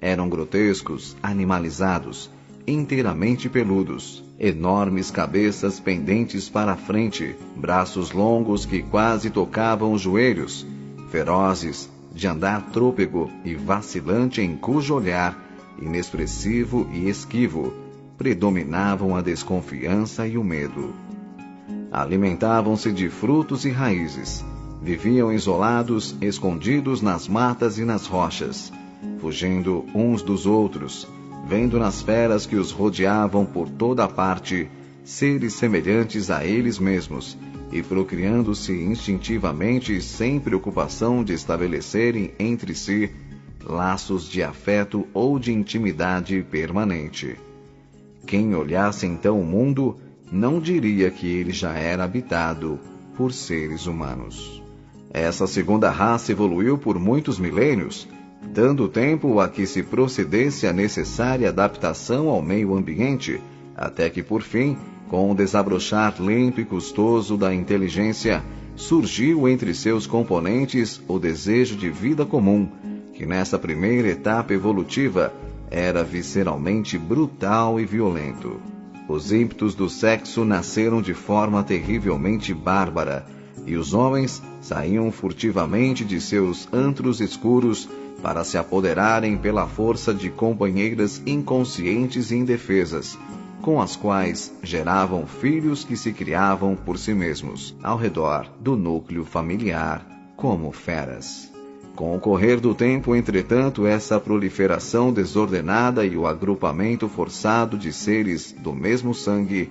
Eram grotescos, animalizados, inteiramente peludos, enormes cabeças pendentes para a frente, braços longos que quase tocavam os joelhos, ferozes, de andar trôpego e vacilante, em cujo olhar, inexpressivo e esquivo, predominavam a desconfiança e o medo. Alimentavam-se de frutos e raízes. Viviam isolados, escondidos nas matas e nas rochas, fugindo uns dos outros, vendo nas feras que os rodeavam por toda a parte seres semelhantes a eles mesmos, e procriando-se instintivamente sem preocupação de estabelecerem entre si laços de afeto ou de intimidade permanente. Quem olhasse então o mundo não diria que ele já era habitado por seres humanos. Essa segunda raça evoluiu por muitos milênios, dando tempo a que se procedesse a necessária adaptação ao meio ambiente, até que, por fim, com o desabrochar lento e custoso da inteligência, surgiu entre seus componentes o desejo de vida comum, que nessa primeira etapa evolutiva era visceralmente brutal e violento. Os ímpetos do sexo nasceram de forma terrivelmente bárbara, e os homens saíam furtivamente de seus antros escuros para se apoderarem pela força de companheiras inconscientes e indefesas, com as quais geravam filhos que se criavam por si mesmos, ao redor do núcleo familiar, como feras. Com o correr do tempo, entretanto, essa proliferação desordenada e o agrupamento forçado de seres do mesmo sangue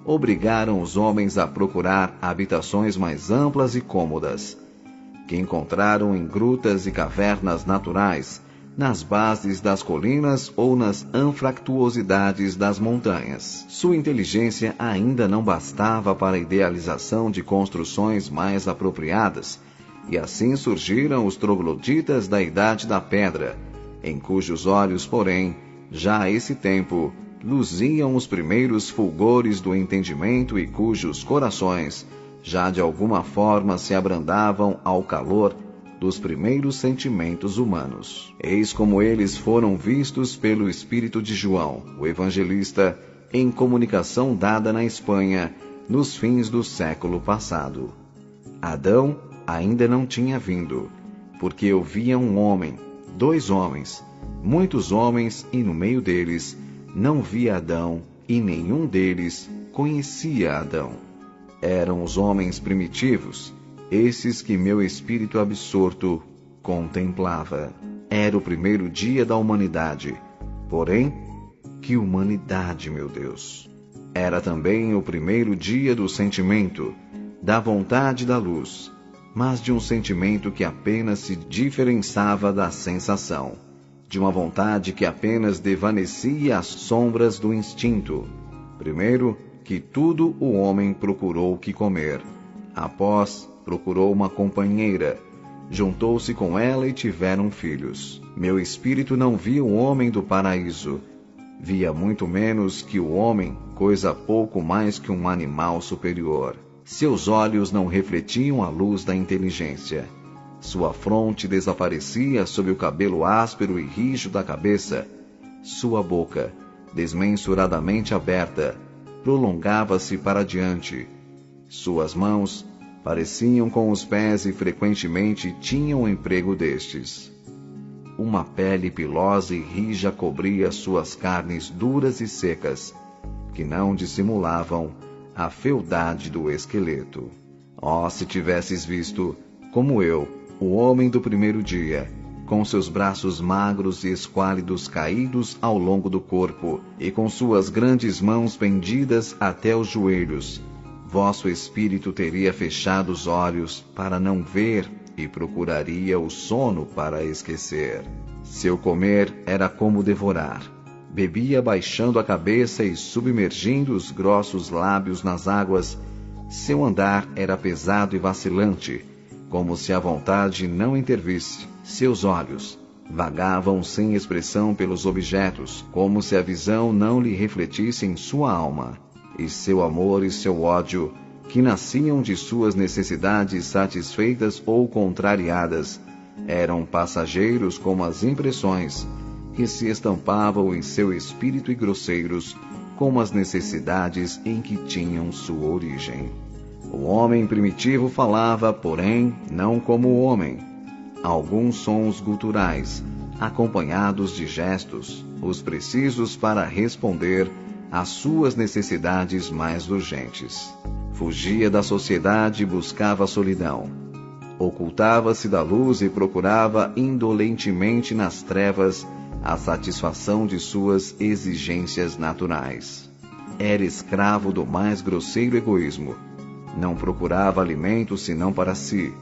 obrigaram os homens a procurar habitações mais amplas e cômodas, que encontraram em grutas e cavernas naturais, nas bases das colinas ou nas anfractuosidades das montanhas. Sua inteligência ainda não bastava para a idealização de construções mais apropriadas, e assim surgiram os trogloditas da Idade da Pedra, em cujos olhos, porém, já a esse tempo, luziam os primeiros fulgores do entendimento e cujos corações já de alguma forma se abrandavam ao calor dos primeiros sentimentos humanos. Eis como eles foram vistos pelo espírito de João, o evangelista, em comunicação dada na Espanha, nos fins do século passado. Adão ainda não tinha vindo, porque eu via um homem, 2 homens, muitos homens, e no meio deles não via Adão, e nenhum deles conhecia Adão. Eram os homens primitivos, esses que meu espírito absorto contemplava. Era o primeiro dia da humanidade. Porém, que humanidade, meu Deus! Era também o primeiro dia do sentimento, da vontade da luz, mas de um sentimento que apenas se diferenciava da sensação, de uma vontade que apenas desvanecia as sombras do instinto. Primeiro que tudo, o homem procurou o que comer. Após, procurou uma companheira. Juntou-se com ela e tiveram filhos. Meu espírito não via o homem do paraíso. Via muito menos que o homem, coisa pouco mais que um animal superior. Seus olhos não refletiam a luz da inteligência. Sua fronte desaparecia sob o cabelo áspero e rijo da cabeça. Sua boca, desmensuradamente aberta, prolongava-se para diante. Suas mãos pareciam com os pés e frequentemente tinham o emprego destes. Uma pele pilosa e rija cobria suas carnes duras e secas, que não dissimulavam a fealdade do esqueleto. Oh, se tivesses visto, como eu, o homem do primeiro dia, com seus braços magros e esquálidos caídos ao longo do corpo, e com suas grandes mãos pendidas até os joelhos, vosso espírito teria fechado os olhos para não ver e procuraria o sono para esquecer. Seu comer era como devorar. Bebia baixando a cabeça e submergindo os grossos lábios nas águas. Seu andar era pesado e vacilante, como se a vontade não intervisse. Seus olhos vagavam sem expressão pelos objetos, como se a visão não lhe refletisse em sua alma. E seu amor e seu ódio, que nasciam de suas necessidades satisfeitas ou contrariadas, eram passageiros como as impressões, que se estampavam em seu espírito e grosseiros, como as necessidades em que tinham sua origem. O homem primitivo falava, porém, não como o homem. Alguns sons guturais, acompanhados de gestos, os precisos para responder às suas necessidades mais urgentes. Fugia da sociedade e buscava a solidão. Ocultava-se da luz e procurava indolentemente nas trevas a satisfação de suas exigências naturais. Era escravo do mais grosseiro egoísmo. Não procurava alimento senão para si.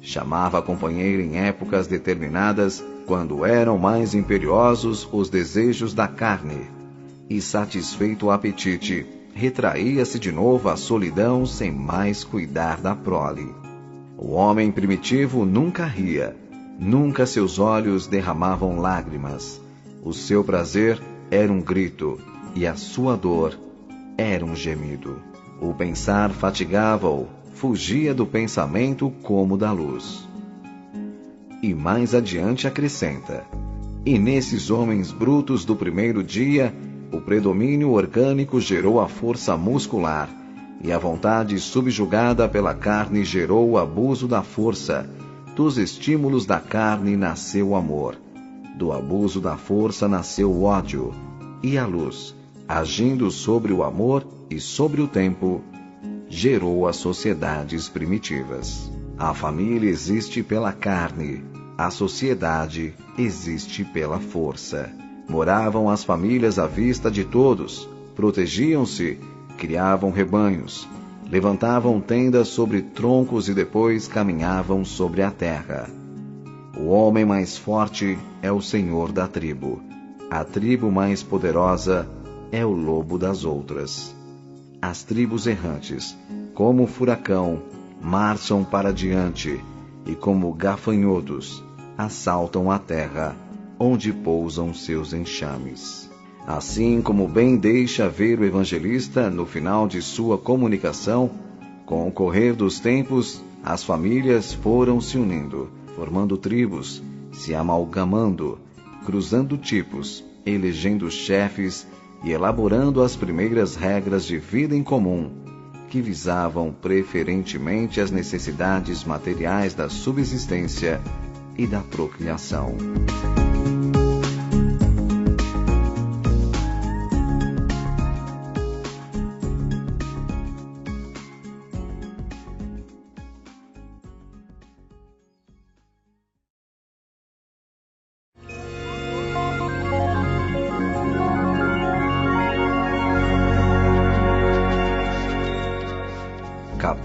Chamava a companheira em épocas determinadas, quando eram mais imperiosos os desejos da carne, e satisfeito o apetite, retraía-se de novo à solidão sem mais cuidar da prole. O homem primitivo nunca ria, nunca seus olhos derramavam lágrimas. O seu prazer era um grito, e a sua dor era um gemido. O pensar fatigava-o, fugia do pensamento como da luz. E mais adiante acrescenta: e nesses homens brutos do primeiro dia, o predomínio orgânico gerou a força muscular, e a vontade subjugada pela carne gerou o abuso da força. Dos estímulos da carne nasceu o amor, do abuso da força nasceu o ódio, e a luz, agindo sobre o amor e sobre o tempo, gerou as sociedades primitivas. A família existe pela carne, a sociedade existe pela força. Moravam as famílias à vista de todos, protegiam-se, criavam rebanhos, levantavam tendas sobre troncos e depois caminhavam sobre a terra. O homem mais forte é o senhor da tribo. A tribo mais poderosa é o lobo das outras. As tribos errantes, como o furacão, marcham para diante e, como gafanhotos, assaltam a terra, onde pousam seus enxames. Assim como bem deixa ver o evangelista no final de sua comunicação, com o correr dos tempos, as famílias foram se unindo, formando tribos, se amalgamando, cruzando tipos, elegendo chefes e elaborando as primeiras regras de vida em comum, que visavam preferentemente as necessidades materiais da subsistência e da procriação.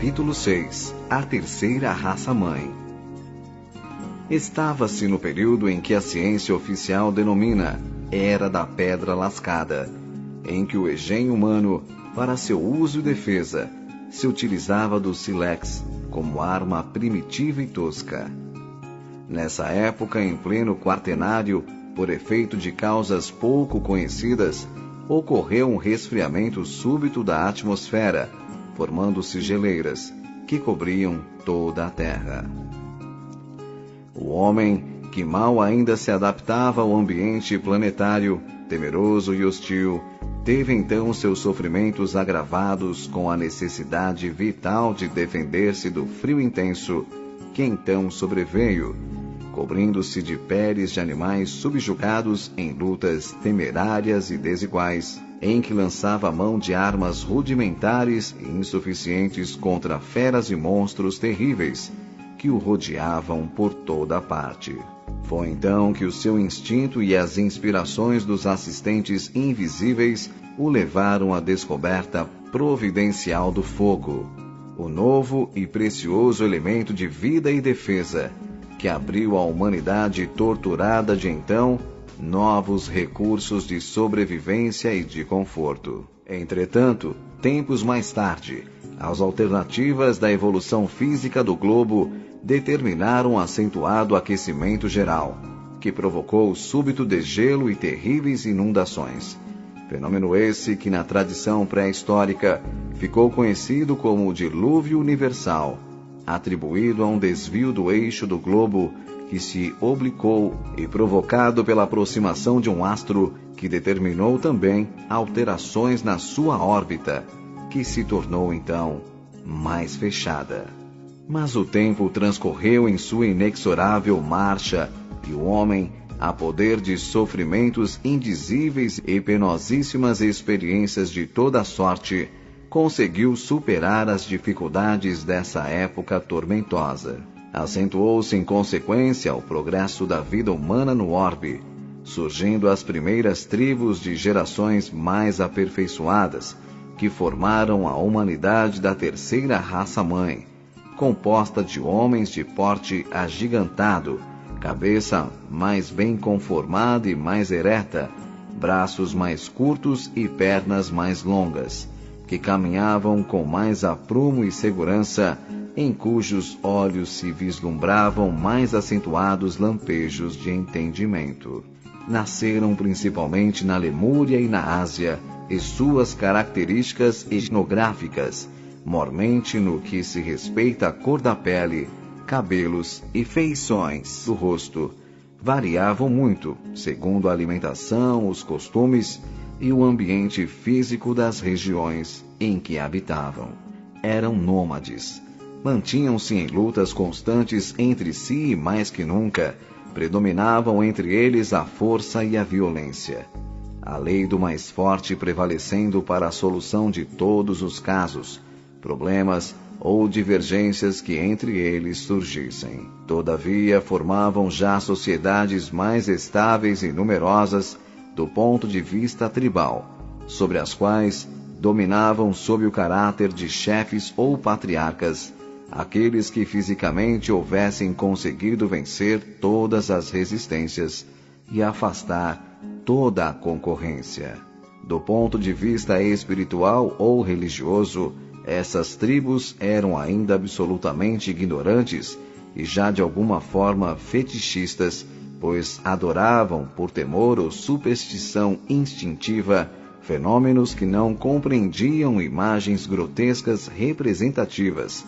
Capítulo 6. A terceira raça-mãe. Estava-se no período em que a ciência oficial denomina Era da Pedra Lascada, em que o engenho humano, para seu uso e defesa, se utilizava do sílex como arma primitiva e tosca. Nessa época, em pleno quaternário, por efeito de causas pouco conhecidas, ocorreu um resfriamento súbito da atmosfera, formando-se geleiras que cobriam toda a Terra. O homem, que mal ainda se adaptava ao ambiente planetário, temeroso e hostil, teve então seus sofrimentos agravados com a necessidade vital de defender-se do frio intenso que então sobreveio, cobrindo-se de peles de animais subjugados em lutas temerárias e desiguais, em que lançava mão de armas rudimentares e insuficientes contra feras e monstros terríveis que o rodeavam por toda a parte. Foi então que o seu instinto e as inspirações dos assistentes invisíveis o levaram à descoberta providencial do fogo, o novo e precioso elemento de vida e defesa, que abriu à humanidade torturada de então novos recursos de sobrevivência e de conforto. Entretanto, tempos mais tarde, as alternativas da evolução física do globo determinaram um acentuado aquecimento geral, que provocou súbito degelo e terríveis inundações. Fenômeno esse que na tradição pré-histórica ficou conhecido como o dilúvio universal, atribuído a um desvio do eixo do globo que se oblicou e provocado pela aproximação de um astro que determinou também alterações na sua órbita, que se tornou então mais fechada. Mas o tempo transcorreu em sua inexorável marcha e o homem, a poder de sofrimentos indizíveis e penosíssimas experiências de toda sorte, conseguiu superar as dificuldades dessa época tormentosa. Acentuou-se em consequência o progresso da vida humana no orbe, surgindo as primeiras tribos de gerações mais aperfeiçoadas, que formaram a humanidade da terceira raça-mãe, composta de homens de porte agigantado, cabeça mais bem conformada e mais ereta, braços mais curtos e pernas mais longas, que caminhavam com mais aprumo e segurança, em cujos olhos se vislumbravam mais acentuados lampejos de entendimento. Nasceram principalmente na Lemúria e na Ásia, e suas características etnográficas, mormente no que se respeita à cor da pele, cabelos e feições do rosto, variavam muito, segundo a alimentação, os costumes e o ambiente físico das regiões em que habitavam. Eram nômades. Mantinham-se em lutas constantes entre si e, mais que nunca, predominavam entre eles a força e a violência. A lei do mais forte prevalecendo para a solução de todos os casos, problemas ou divergências que entre eles surgissem. Todavia, formavam já sociedades mais estáveis e numerosas do ponto de vista tribal, sobre as quais dominavam sob o caráter de chefes ou patriarcas, aqueles que fisicamente houvessem conseguido vencer todas as resistências e afastar toda a concorrência. Do ponto de vista espiritual ou religioso, essas tribos eram ainda absolutamente ignorantes e já de alguma forma fetichistas, pois adoravam, por temor ou superstição instintiva, fenômenos que não compreendiam imagens grotescas representativas,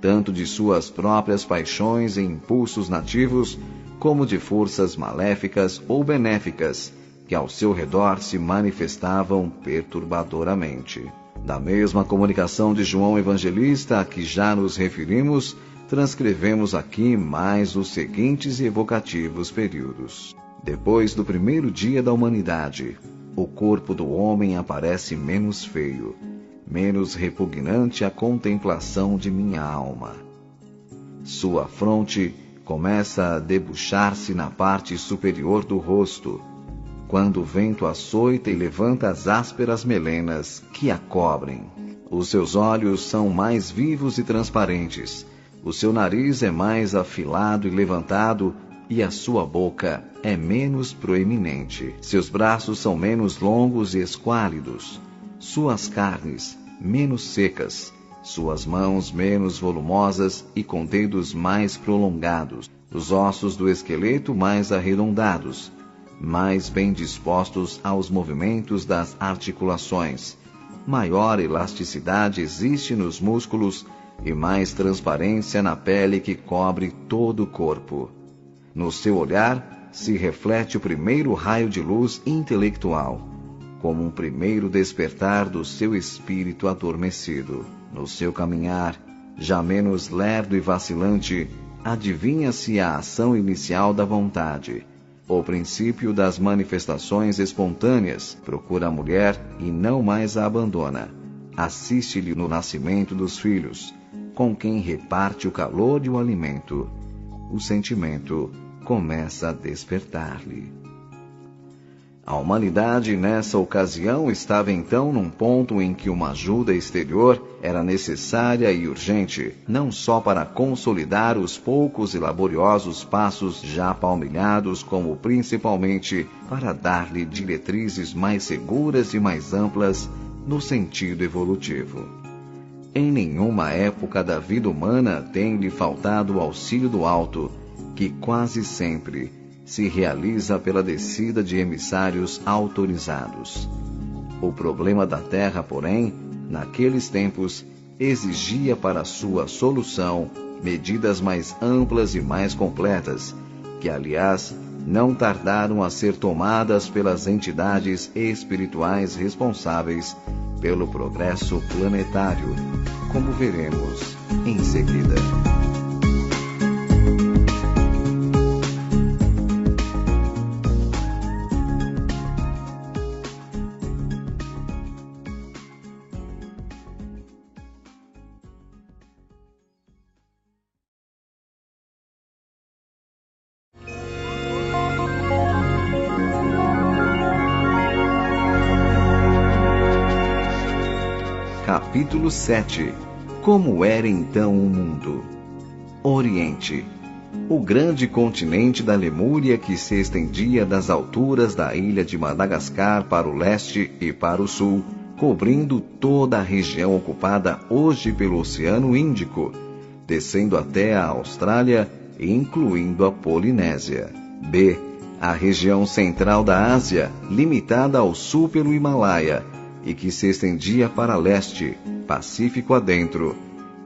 tanto de suas próprias paixões e impulsos nativos, como de forças maléficas ou benéficas, que ao seu redor se manifestavam perturbadoramente. Da mesma comunicação de João Evangelista a que já nos referimos, transcrevemos aqui mais os seguintes evocativos períodos. Depois do primeiro dia da humanidade, o corpo do homem aparece menos feio, menos repugnante à contemplação de minha alma. Sua fronte começa a debuxar-se na parte superior do rosto, quando o vento açoita e levanta as ásperas melenas que a cobrem. Os seus olhos são mais vivos e transparentes, o seu nariz é mais afilado e levantado, e a sua boca é menos proeminente. Seus braços são menos longos e esquálidos, suas carnes menos secas, suas mãos menos volumosas e com dedos mais prolongados, os ossos do esqueleto mais arredondados, mais bem dispostos aos movimentos das articulações. Maior elasticidade existe nos músculos e mais transparência na pele que cobre todo o corpo. No seu olhar se reflete o primeiro raio de luz intelectual, como um primeiro despertar do seu espírito adormecido. No seu caminhar, já menos lerdo e vacilante, adivinha-se a ação inicial da vontade, o princípio das manifestações espontâneas. Procura a mulher e não mais a abandona. Assiste-lhe no nascimento dos filhos, com quem reparte o calor e o alimento. O sentimento começa a despertar-lhe. A humanidade, nessa ocasião, estava então num ponto em que uma ajuda exterior era necessária e urgente, não só para consolidar os poucos e laboriosos passos já palmilhados, como principalmente para dar-lhe diretrizes mais seguras e mais amplas no sentido evolutivo. Em nenhuma época da vida humana tem-lhe faltado o auxílio do alto, que quase sempre se realiza pela descida de emissários autorizados. O problema da Terra, porém, naqueles tempos, exigia para sua solução medidas mais amplas e mais completas, que, aliás, não tardaram a ser tomadas pelas entidades espirituais responsáveis pelo progresso planetário, como veremos em seguida. Capítulo 7. Como era então o mundo? Oriente. O grande continente da Lemúria, que se estendia das alturas da ilha de Madagascar para o leste e para o sul, cobrindo toda a região ocupada hoje pelo Oceano Índico, descendo até a Austrália e incluindo a Polinésia. B. A região central da Ásia, limitada ao sul pelo Himalaia, e que se estendia para leste, Pacífico adentro,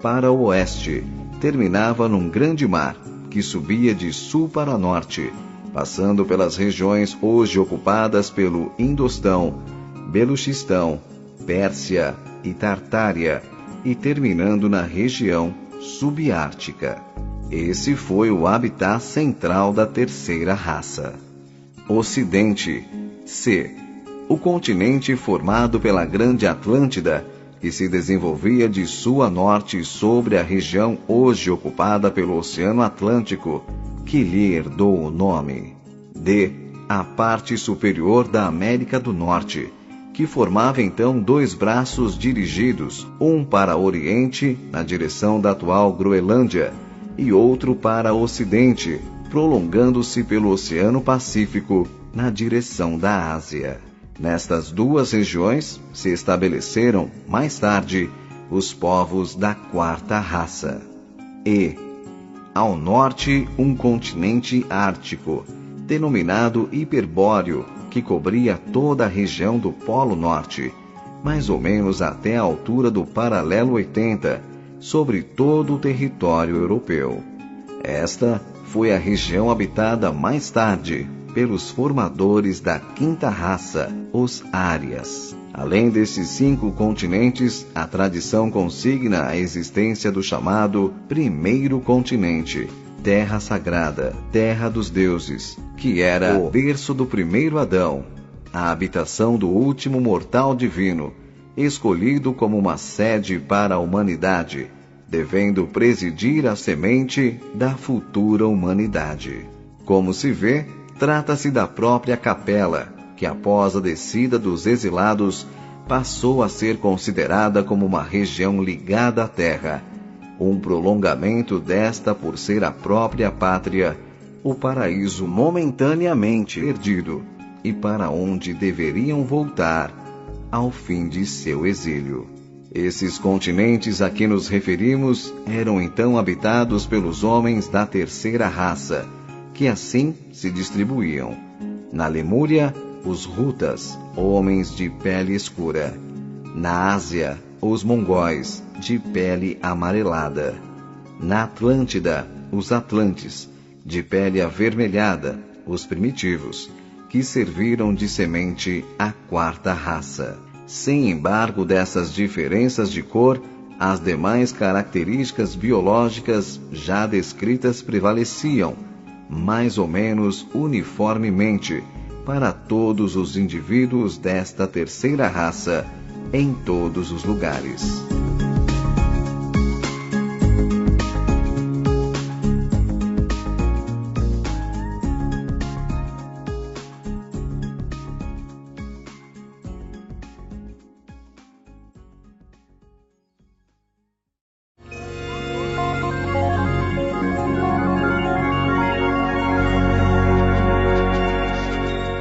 para o oeste, terminava num grande mar, que subia de sul para norte, passando pelas regiões hoje ocupadas pelo Indostão, Beluchistão, Pérsia e Tartária, e terminando na região subártica. Esse foi o habitat central da terceira raça. Ocidente. C. O continente formado pela Grande Atlântida, que se desenvolvia de sul a norte sobre a região hoje ocupada pelo Oceano Atlântico, que lhe herdou o nome. D. A parte superior da América do Norte, que formava então dois braços dirigidos, um para Oriente, na direção da atual Groenlândia, e outro para Ocidente, prolongando-se pelo Oceano Pacífico, na direção da Ásia. Nestas duas regiões se estabeleceram, mais tarde, os povos da quarta raça. E, ao norte, um continente ártico, denominado Hiperbóreo, que cobria toda a região do Polo Norte, mais ou menos até a altura do paralelo 80, sobre todo o território europeu. Esta foi a região habitada mais tarde pelos formadores da quinta raça, os árias. Além desses 5 continentes, a tradição consigna a existência do chamado primeiro continente, terra sagrada, terra dos deuses, que era o berço do primeiro Adão, a habitação do último mortal divino, escolhido como uma sede para a humanidade, devendo presidir a semente da futura humanidade. Como se vê, trata-se da própria capela, que após a descida dos exilados, passou a ser considerada como uma região ligada à terra, um prolongamento desta por ser a própria pátria, o paraíso momentaneamente perdido, e para onde deveriam voltar ao fim de seu exílio. Esses continentes a que nos referimos eram então habitados pelos homens da terceira raça, que assim se distribuíam. Na Lemúria, os Hutas, homens de pele escura. Na Ásia, os mongóis, de pele amarelada. Na Atlântida, os atlantes, de pele avermelhada, os primitivos, que serviram de semente à quarta raça. Sem embargo dessas diferenças de cor, as demais características biológicas já descritas prevaleciam, mais ou menos uniformemente, para todos os indivíduos desta terceira raça, em todos os lugares.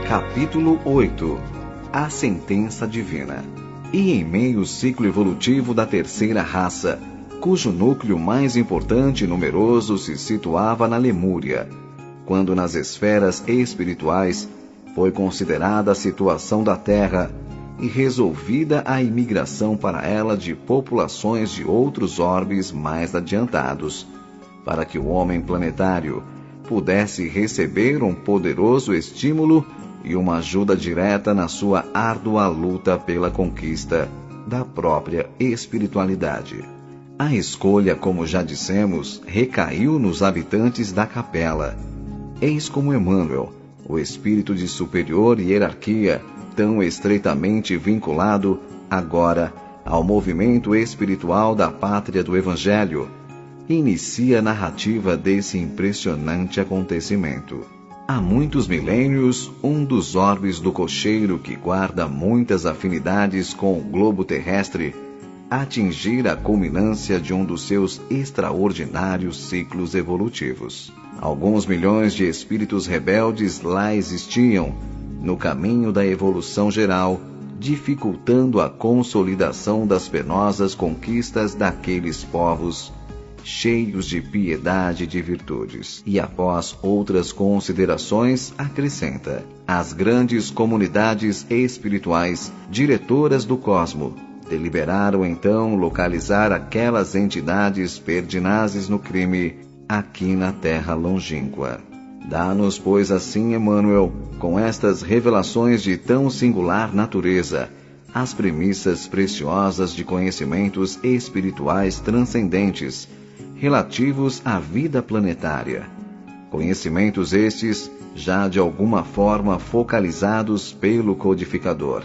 Capítulo 8. A sentença divina. E em meio ciclo evolutivo da terceira raça, cujo núcleo mais importante e numeroso se situava na Lemúria, quando nas esferas espirituais foi considerada a situação da Terra e resolvida a imigração para ela de populações de outros orbes mais adiantados, para que o homem planetário pudesse receber um poderoso estímulo e uma ajuda direta na sua árdua luta pela conquista da própria espiritualidade. A escolha, como já dissemos, recaiu nos habitantes da capela. Eis como Emmanuel, o espírito de superior hierarquia, tão estreitamente vinculado agora ao movimento espiritual da pátria do Evangelho, inicia a narrativa desse impressionante acontecimento. Há muitos milênios, um dos orbes do cocheiro que guarda muitas afinidades com o globo terrestre atingira a culminância de um dos seus extraordinários ciclos evolutivos. Alguns milhões de espíritos rebeldes lá existiam, no caminho da evolução geral, dificultando a consolidação das penosas conquistas daqueles povos cheios de piedade e de virtudes. E após outras considerações, acrescenta: as grandes comunidades espirituais, diretoras do cosmo, deliberaram então localizar aquelas entidades pertinazes no crime aqui na terra longínqua. Dá-nos, pois, assim, Emmanuel, com estas revelações de tão singular natureza, as premissas preciosas de conhecimentos espirituais transcendentes, relativos à vida planetária. Conhecimentos estes, já de alguma forma focalizados pelo codificador,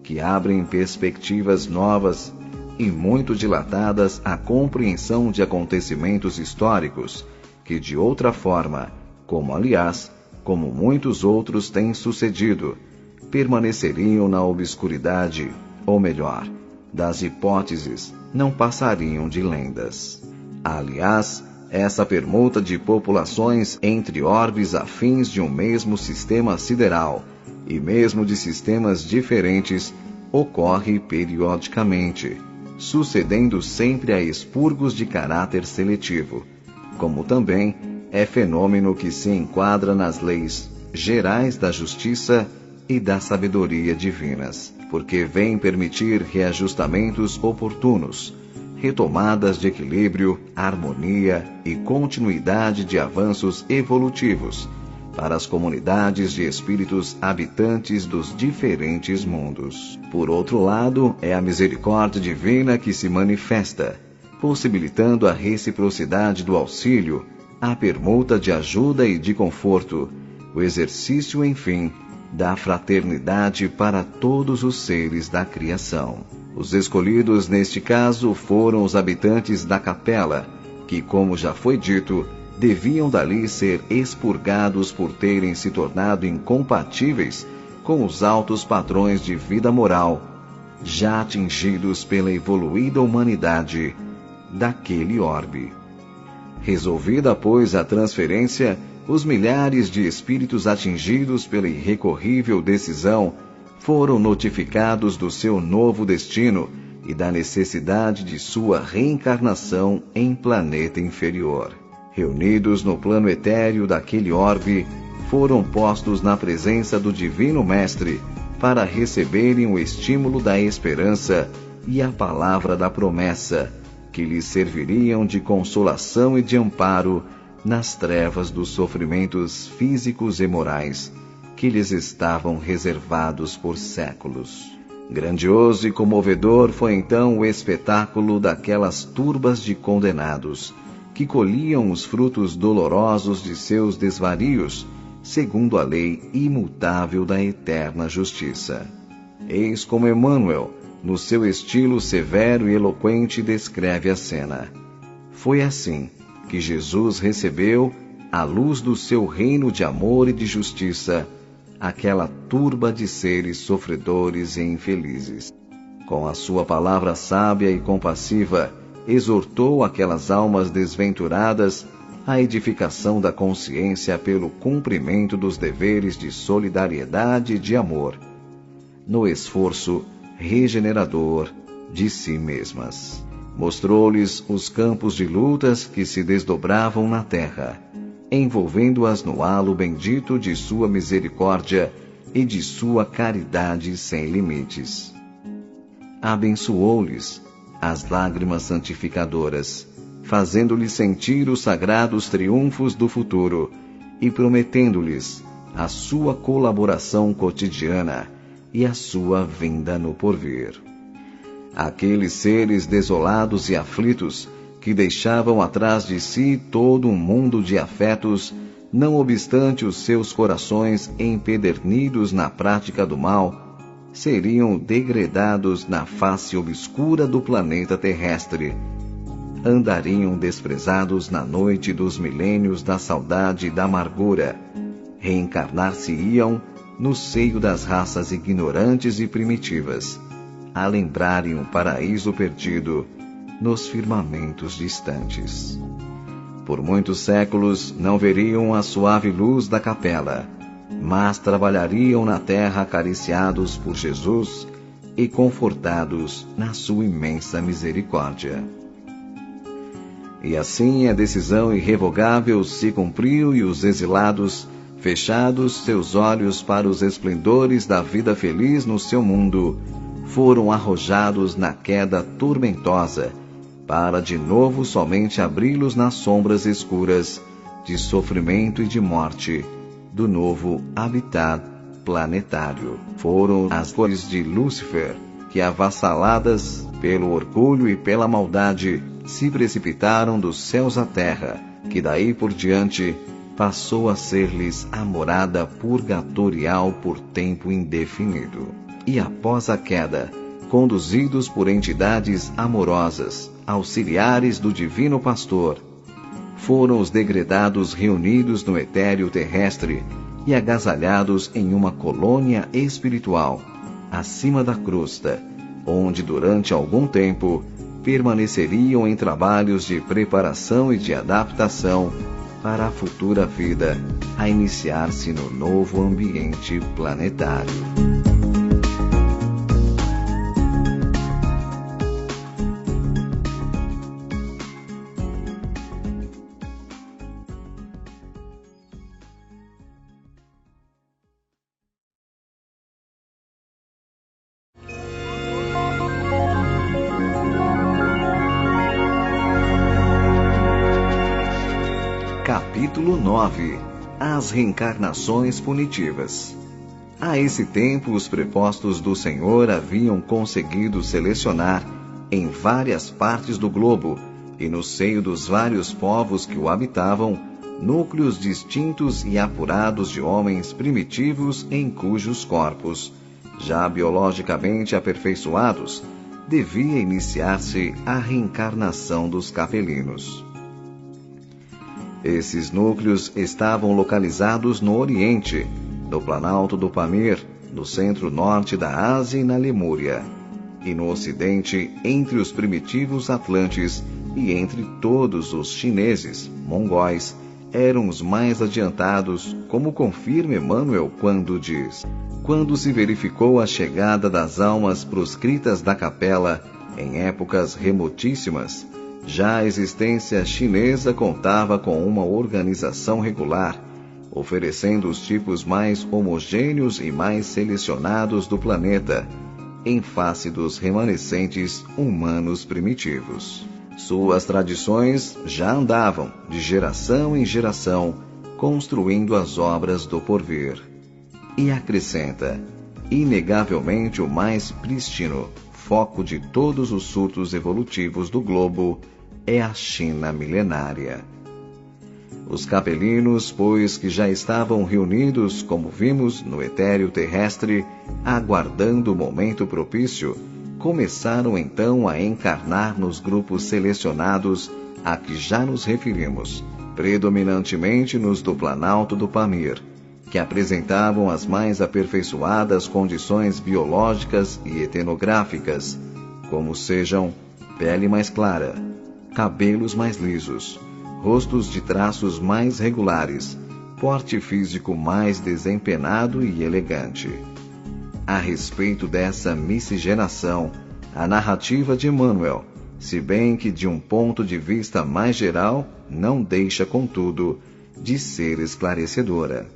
que abrem perspectivas novas e muito dilatadas à compreensão de acontecimentos históricos, que de outra forma, como muitos outros têm sucedido, permaneceriam na obscuridade, ou melhor, das hipóteses, não passariam de lendas. Aliás, essa permuta de populações entre orbes afins de um mesmo sistema sideral, e mesmo de sistemas diferentes, ocorre periodicamente, sucedendo sempre a expurgos de caráter seletivo, como também é fenômeno que se enquadra nas leis gerais da justiça e da sabedoria divinas, porque vem permitir reajustamentos oportunos, retomadas de equilíbrio, harmonia e continuidade de avanços evolutivos para as comunidades de espíritos habitantes dos diferentes mundos. Por outro lado, é a misericórdia divina que se manifesta, possibilitando a reciprocidade do auxílio, a permuta de ajuda e de conforto, o exercício, enfim, da fraternidade para todos os seres da criação. Os escolhidos neste caso foram os habitantes da capela, que, como já foi dito, deviam dali ser expurgados por terem se tornado incompatíveis com os altos padrões de vida moral, já atingidos pela evoluída humanidade daquele orbe. Resolvida, pois, a transferência, os milhares de espíritos atingidos pela irrecorrível decisão foram notificados do seu novo destino e da necessidade de sua reencarnação em planeta inferior. Reunidos no plano etéreo daquele orbe, foram postos na presença do Divino Mestre para receberem o estímulo da esperança e a palavra da promessa, que lhes serviriam de consolação e de amparo nas trevas dos sofrimentos físicos e morais que lhes estavam reservados por séculos. Grandioso e comovedor foi então o espetáculo daquelas turbas de condenados, que colhiam os frutos dolorosos de seus desvarios, segundo a lei imutável da eterna justiça. Eis como Emmanuel, no seu estilo severo e eloquente, descreve a cena. Foi assim que Jesus recebeu, à luz do seu reino de amor e de justiça, aquela turba de seres sofredores e infelizes. Com a sua palavra sábia e compassiva, exortou aquelas almas desventuradas à edificação da consciência pelo cumprimento dos deveres de solidariedade e de amor, no esforço regenerador de si mesmas. Mostrou-lhes os campos de lutas que se desdobravam na terra, envolvendo-as no halo bendito de sua misericórdia e de sua caridade sem limites. Abençoou-lhes as lágrimas santificadoras, fazendo-lhes sentir os sagrados triunfos do futuro e prometendo-lhes a sua colaboração cotidiana e a sua vinda no porvir. Aqueles seres desolados e aflitos, que deixavam atrás de si todo um mundo de afetos, não obstante os seus corações empedernidos na prática do mal, seriam degredados na face obscura do planeta terrestre. Andariam desprezados na noite dos milênios da saudade e da amargura. Reencarnar-se-iam no seio das raças ignorantes e primitivas, a lembrarem o paraíso perdido nos firmamentos distantes. Por muitos séculos não veriam a suave luz da capela, mas trabalhariam na terra acariciados por Jesus e confortados na sua imensa misericórdia. E assim a decisão irrevogável se cumpriu e os exilados, fechados seus olhos para os esplendores da vida feliz no seu mundo, foram arrojados na queda tormentosa, para de novo somente abri-los nas sombras escuras de sofrimento e de morte do novo habitat planetário. Foram as cores de Lúcifer que, avassaladas pelo orgulho e pela maldade, se precipitaram dos céus à terra, que daí por diante passou a ser-lhes a morada purgatorial por tempo indefinido. E após a queda, conduzidos por entidades amorosas, auxiliares do Divino Pastor, foram os degredados reunidos no etéreo terrestre e agasalhados em uma colônia espiritual, acima da crosta, onde durante algum tempo permaneceriam em trabalhos de preparação e de adaptação para a futura vida, a iniciar-se no novo ambiente planetário. Capítulo 9. As reencarnações punitivas. A esse tempo, os prepostos do Senhor haviam conseguido selecionar, em várias partes do globo, e no seio dos vários povos que o habitavam, núcleos distintos e apurados de homens primitivos em cujos corpos, já biologicamente aperfeiçoados, devia iniciar-se a reencarnação dos capelinos. Esses núcleos estavam localizados no Oriente, no Planalto do Pamir, no centro-norte da Ásia e na Lemúria, e no Ocidente entre os primitivos Atlantes e entre todos os chineses, mongóis, eram os mais adiantados, como confirma Emmanuel quando diz: quando se verificou a chegada das almas proscritas da capela, em épocas remotíssimas, já a existência chinesa contava com uma organização regular, oferecendo os tipos mais homogêneos e mais selecionados do planeta, em face dos remanescentes humanos primitivos. Suas tradições já andavam, de geração em geração, construindo as obras do porvir. E acrescenta: inegavelmente o mais prístino foco de todos os surtos evolutivos do globo é a China milenária. Os capelinos, pois que já estavam reunidos, como vimos, no etéreo terrestre, aguardando o momento propício, começaram então a encarnar nos grupos selecionados a que já nos referimos, predominantemente nos do Planalto do Pamir, que apresentavam as mais aperfeiçoadas condições biológicas e etnográficas, como sejam pele mais clara, cabelos mais lisos, rostos de traços mais regulares, porte físico mais desempenado e elegante. A respeito dessa miscigenação, a narrativa de Emmanuel, se bem que de um ponto de vista mais geral, não deixa, contudo, de ser esclarecedora.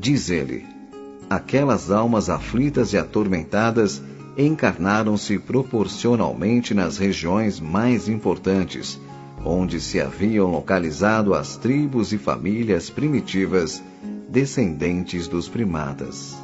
Diz ele: aquelas almas aflitas e atormentadas encarnaram-se proporcionalmente nas regiões mais importantes, onde se haviam localizado as tribos e famílias primitivas, descendentes dos primatas.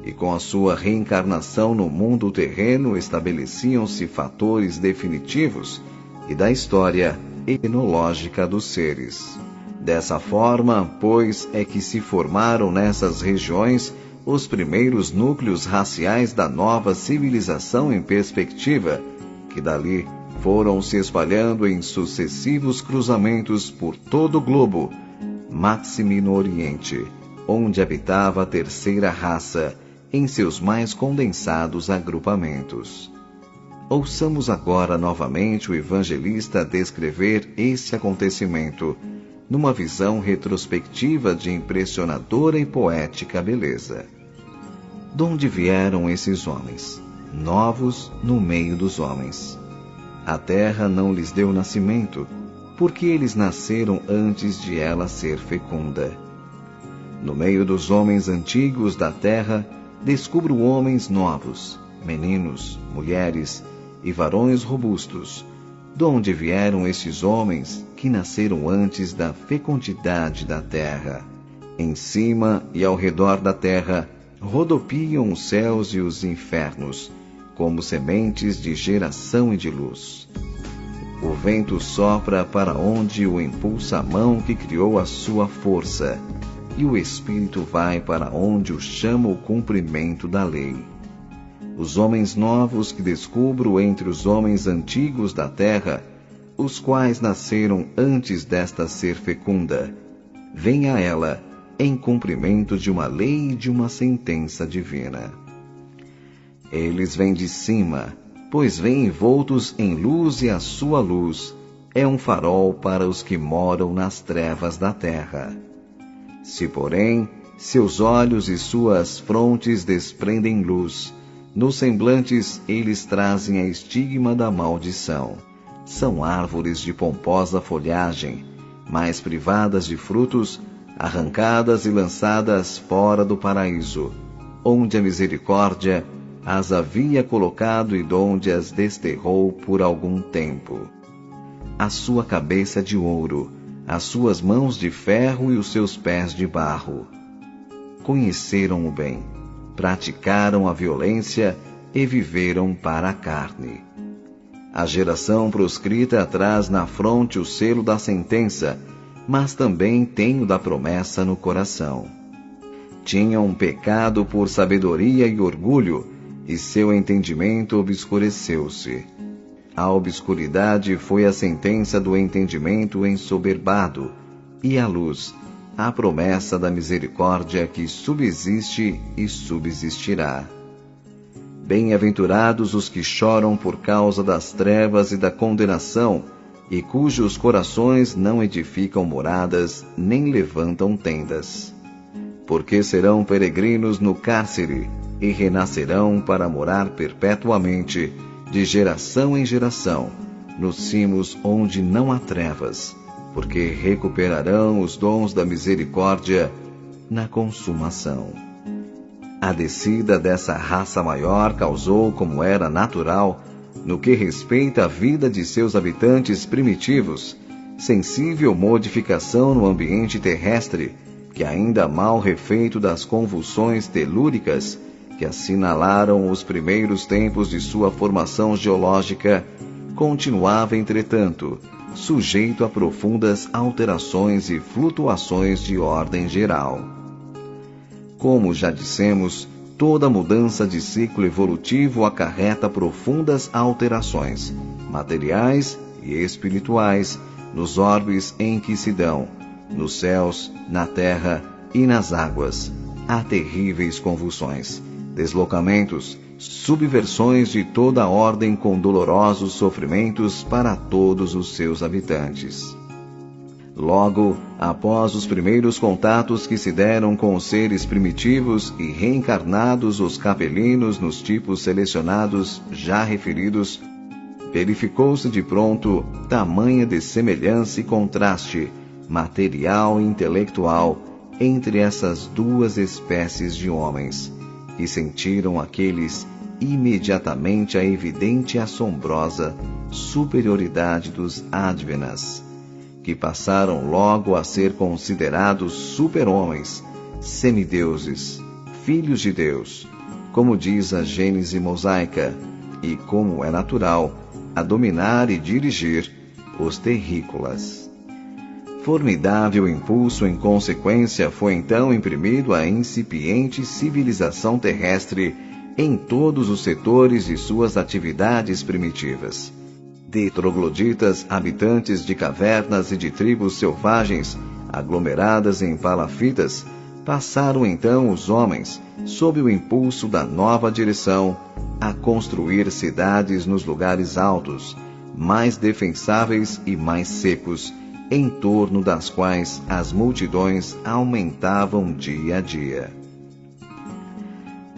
E com a sua reencarnação no mundo terreno estabeleciam-se fatores definitivos e da história etnológica dos seres. Dessa forma, pois, é que se formaram nessas regiões os primeiros núcleos raciais da nova civilização em perspectiva, que dali foram se espalhando em sucessivos cruzamentos por todo o globo, máxime no Oriente, onde habitava a terceira raça, em seus mais condensados agrupamentos. Ouçamos agora novamente o evangelista descrever esse acontecimento, numa visão retrospectiva de impressionadora e poética beleza. Donde vieram esses homens, novos no meio dos homens? A terra não lhes deu nascimento, porque eles nasceram antes de ela ser fecunda. No meio dos homens antigos da terra, descubro homens novos, meninos, mulheres e varões robustos. Donde vieram esses homens que nasceram antes da fecundidade da terra? Em cima e ao redor da terra rodopiam os céus e os infernos, como sementes de geração e de luz. O vento sopra para onde o impulsa a mão que criou a sua força, e o espírito vai para onde o chama o cumprimento da lei. Os homens novos que descubro entre os homens antigos da terra, os quais nasceram antes desta ser fecunda, vêm a ela em cumprimento de uma lei e de uma sentença divina. Eles vêm de cima, pois vêm envoltos em luz, e a sua luz é um farol para os que moram nas trevas da terra. Se, porém, seus olhos e suas frontes desprendem luz, nos semblantes eles trazem a estigma da maldição. São árvores de pomposa folhagem, mas privadas de frutos, arrancadas e lançadas fora do paraíso, onde a misericórdia as havia colocado e donde as desterrou por algum tempo. A sua cabeça de ouro, as suas mãos de ferro e os seus pés de barro. Conheceram o bem, praticaram a violência e viveram para a carne. A geração proscrita traz na fronte o selo da sentença, mas também tem o da promessa no coração. Tinham pecado por sabedoria e orgulho, e seu entendimento obscureceu-se. A obscuridade foi a sentença do entendimento ensoberbado, e a luz, a promessa da misericórdia que subsiste e subsistirá. Bem-aventurados os que choram por causa das trevas e da condenação, e cujos corações não edificam moradas, nem levantam tendas. Porque serão peregrinos no cárcere, e renascerão para morar perpetuamente, de geração em geração, nos cimos onde não há trevas, porque recuperarão os dons da misericórdia na consumação. A descida dessa raça maior causou, como era natural, no que respeita à vida de seus habitantes primitivos, sensível modificação no ambiente terrestre, que ainda mal refeito das convulsões telúricas que assinalaram os primeiros tempos de sua formação geológica, continuava, entretanto, sujeito a profundas alterações e flutuações de ordem geral. Como já dissemos, toda mudança de ciclo evolutivo acarreta profundas alterações, materiais e espirituais, nos orbes em que se dão, nos céus, na terra e nas águas. Há terríveis convulsões, deslocamentos, subversões de toda a ordem com dolorosos sofrimentos para todos os seus habitantes. Logo, após os primeiros contatos que se deram com os seres primitivos e reencarnados os capelinos nos tipos selecionados já referidos, verificou-se de pronto tamanha dessemelhança e contraste, material e intelectual, entre essas duas espécies de homens, que sentiram aqueles imediatamente a evidente e assombrosa superioridade dos Advenas, que passaram logo a ser considerados super-homens, semideuses, filhos de Deus, como diz a Gênese mosaica, e, como é natural, a dominar e dirigir os terrícolas. Formidável impulso em consequência foi então imprimido à incipiente civilização terrestre em todos os setores de suas atividades primitivas. De trogloditas habitantes de cavernas e de tribos selvagens, aglomeradas em palafitas, passaram então os homens, sob o impulso da nova direção, a construir cidades nos lugares altos, mais defensáveis e mais secos, em torno das quais as multidões aumentavam dia a dia.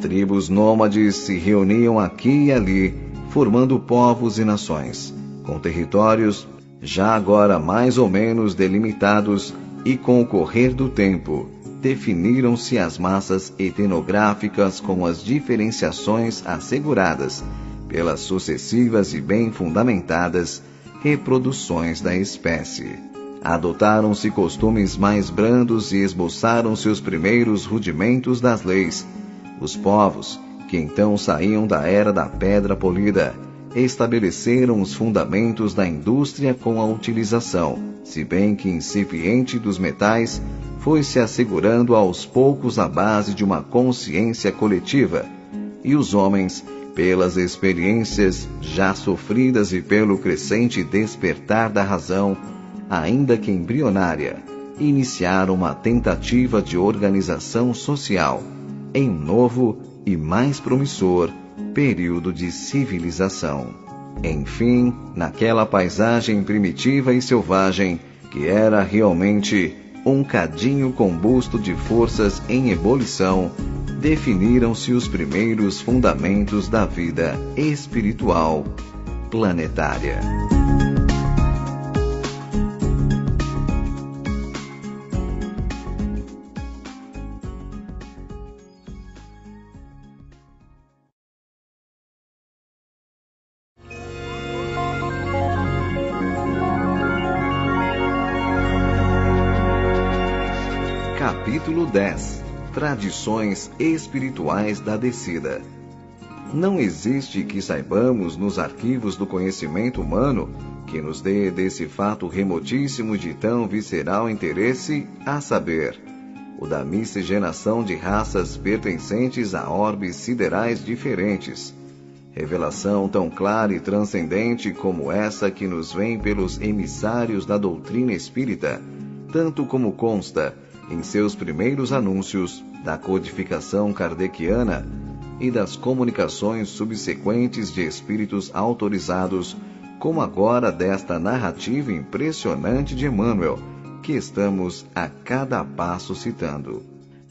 Tribos nômades se reuniam aqui e ali, formando povos e nações, com territórios já agora mais ou menos delimitados, e com o correr do tempo, definiram-se as massas etnográficas com as diferenciações asseguradas pelas sucessivas e bem fundamentadas reproduções da espécie. Adotaram-se costumes mais brandos e esboçaram-se os primeiros rudimentos das leis. Os povos, que então saíam da era da pedra polida, estabeleceram os fundamentos da indústria com a utilização, se bem que incipiente, dos metais, foi-se assegurando aos poucos a base de uma consciência coletiva, e os homens, pelas experiências já sofridas e pelo crescente despertar da razão, ainda que embrionária, iniciaram uma tentativa de organização social em um novo e mais promissor período de civilização. Enfim, naquela paisagem primitiva e selvagem, que era realmente um cadinho combusto de forças em ebulição, definiram-se os primeiros fundamentos da vida espiritual planetária. Capítulo 10. Tradições espirituais da descida. Não existe que saibamos nos arquivos do conhecimento humano que nos dê desse fato remotíssimo de tão visceral interesse, a saber, o da miscigenação de raças pertencentes a orbes siderais diferentes. Revelação tão clara e transcendente como essa que nos vem pelos emissários da doutrina espírita, tanto como consta em seus primeiros anúncios da codificação kardeciana e das comunicações subsequentes de espíritos autorizados, como agora desta narrativa impressionante de Emmanuel, que estamos a cada passo citando.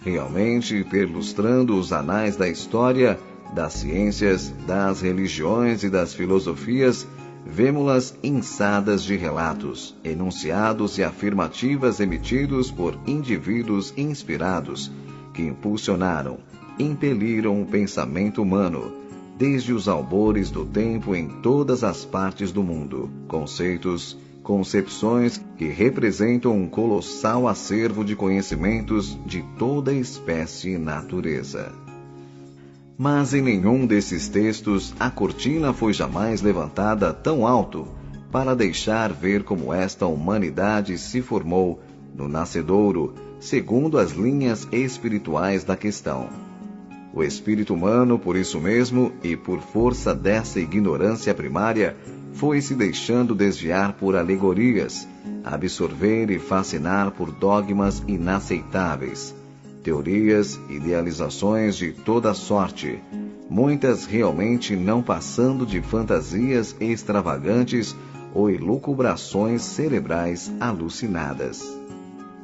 Realmente, perlustrando os anais da história, das ciências, das religiões e das filosofias, vemo-las inçadas de relatos, enunciados e afirmativas emitidos por indivíduos inspirados, que impulsionaram, impeliram o pensamento humano, desde os albores do tempo em todas as partes do mundo, conceitos, concepções que representam um colossal acervo de conhecimentos de toda espécie e natureza. Mas em nenhum desses textos a cortina foi jamais levantada tão alto para deixar ver como esta humanidade se formou no nascedouro, segundo as linhas espirituais da questão. O espírito humano, por isso mesmo, e por força dessa ignorância primária, foi se deixando desviar por alegorias, absorver e fascinar por dogmas inaceitáveis, teorias, idealizações de toda sorte, muitas realmente não passando de fantasias extravagantes ou elucubrações cerebrais alucinadas.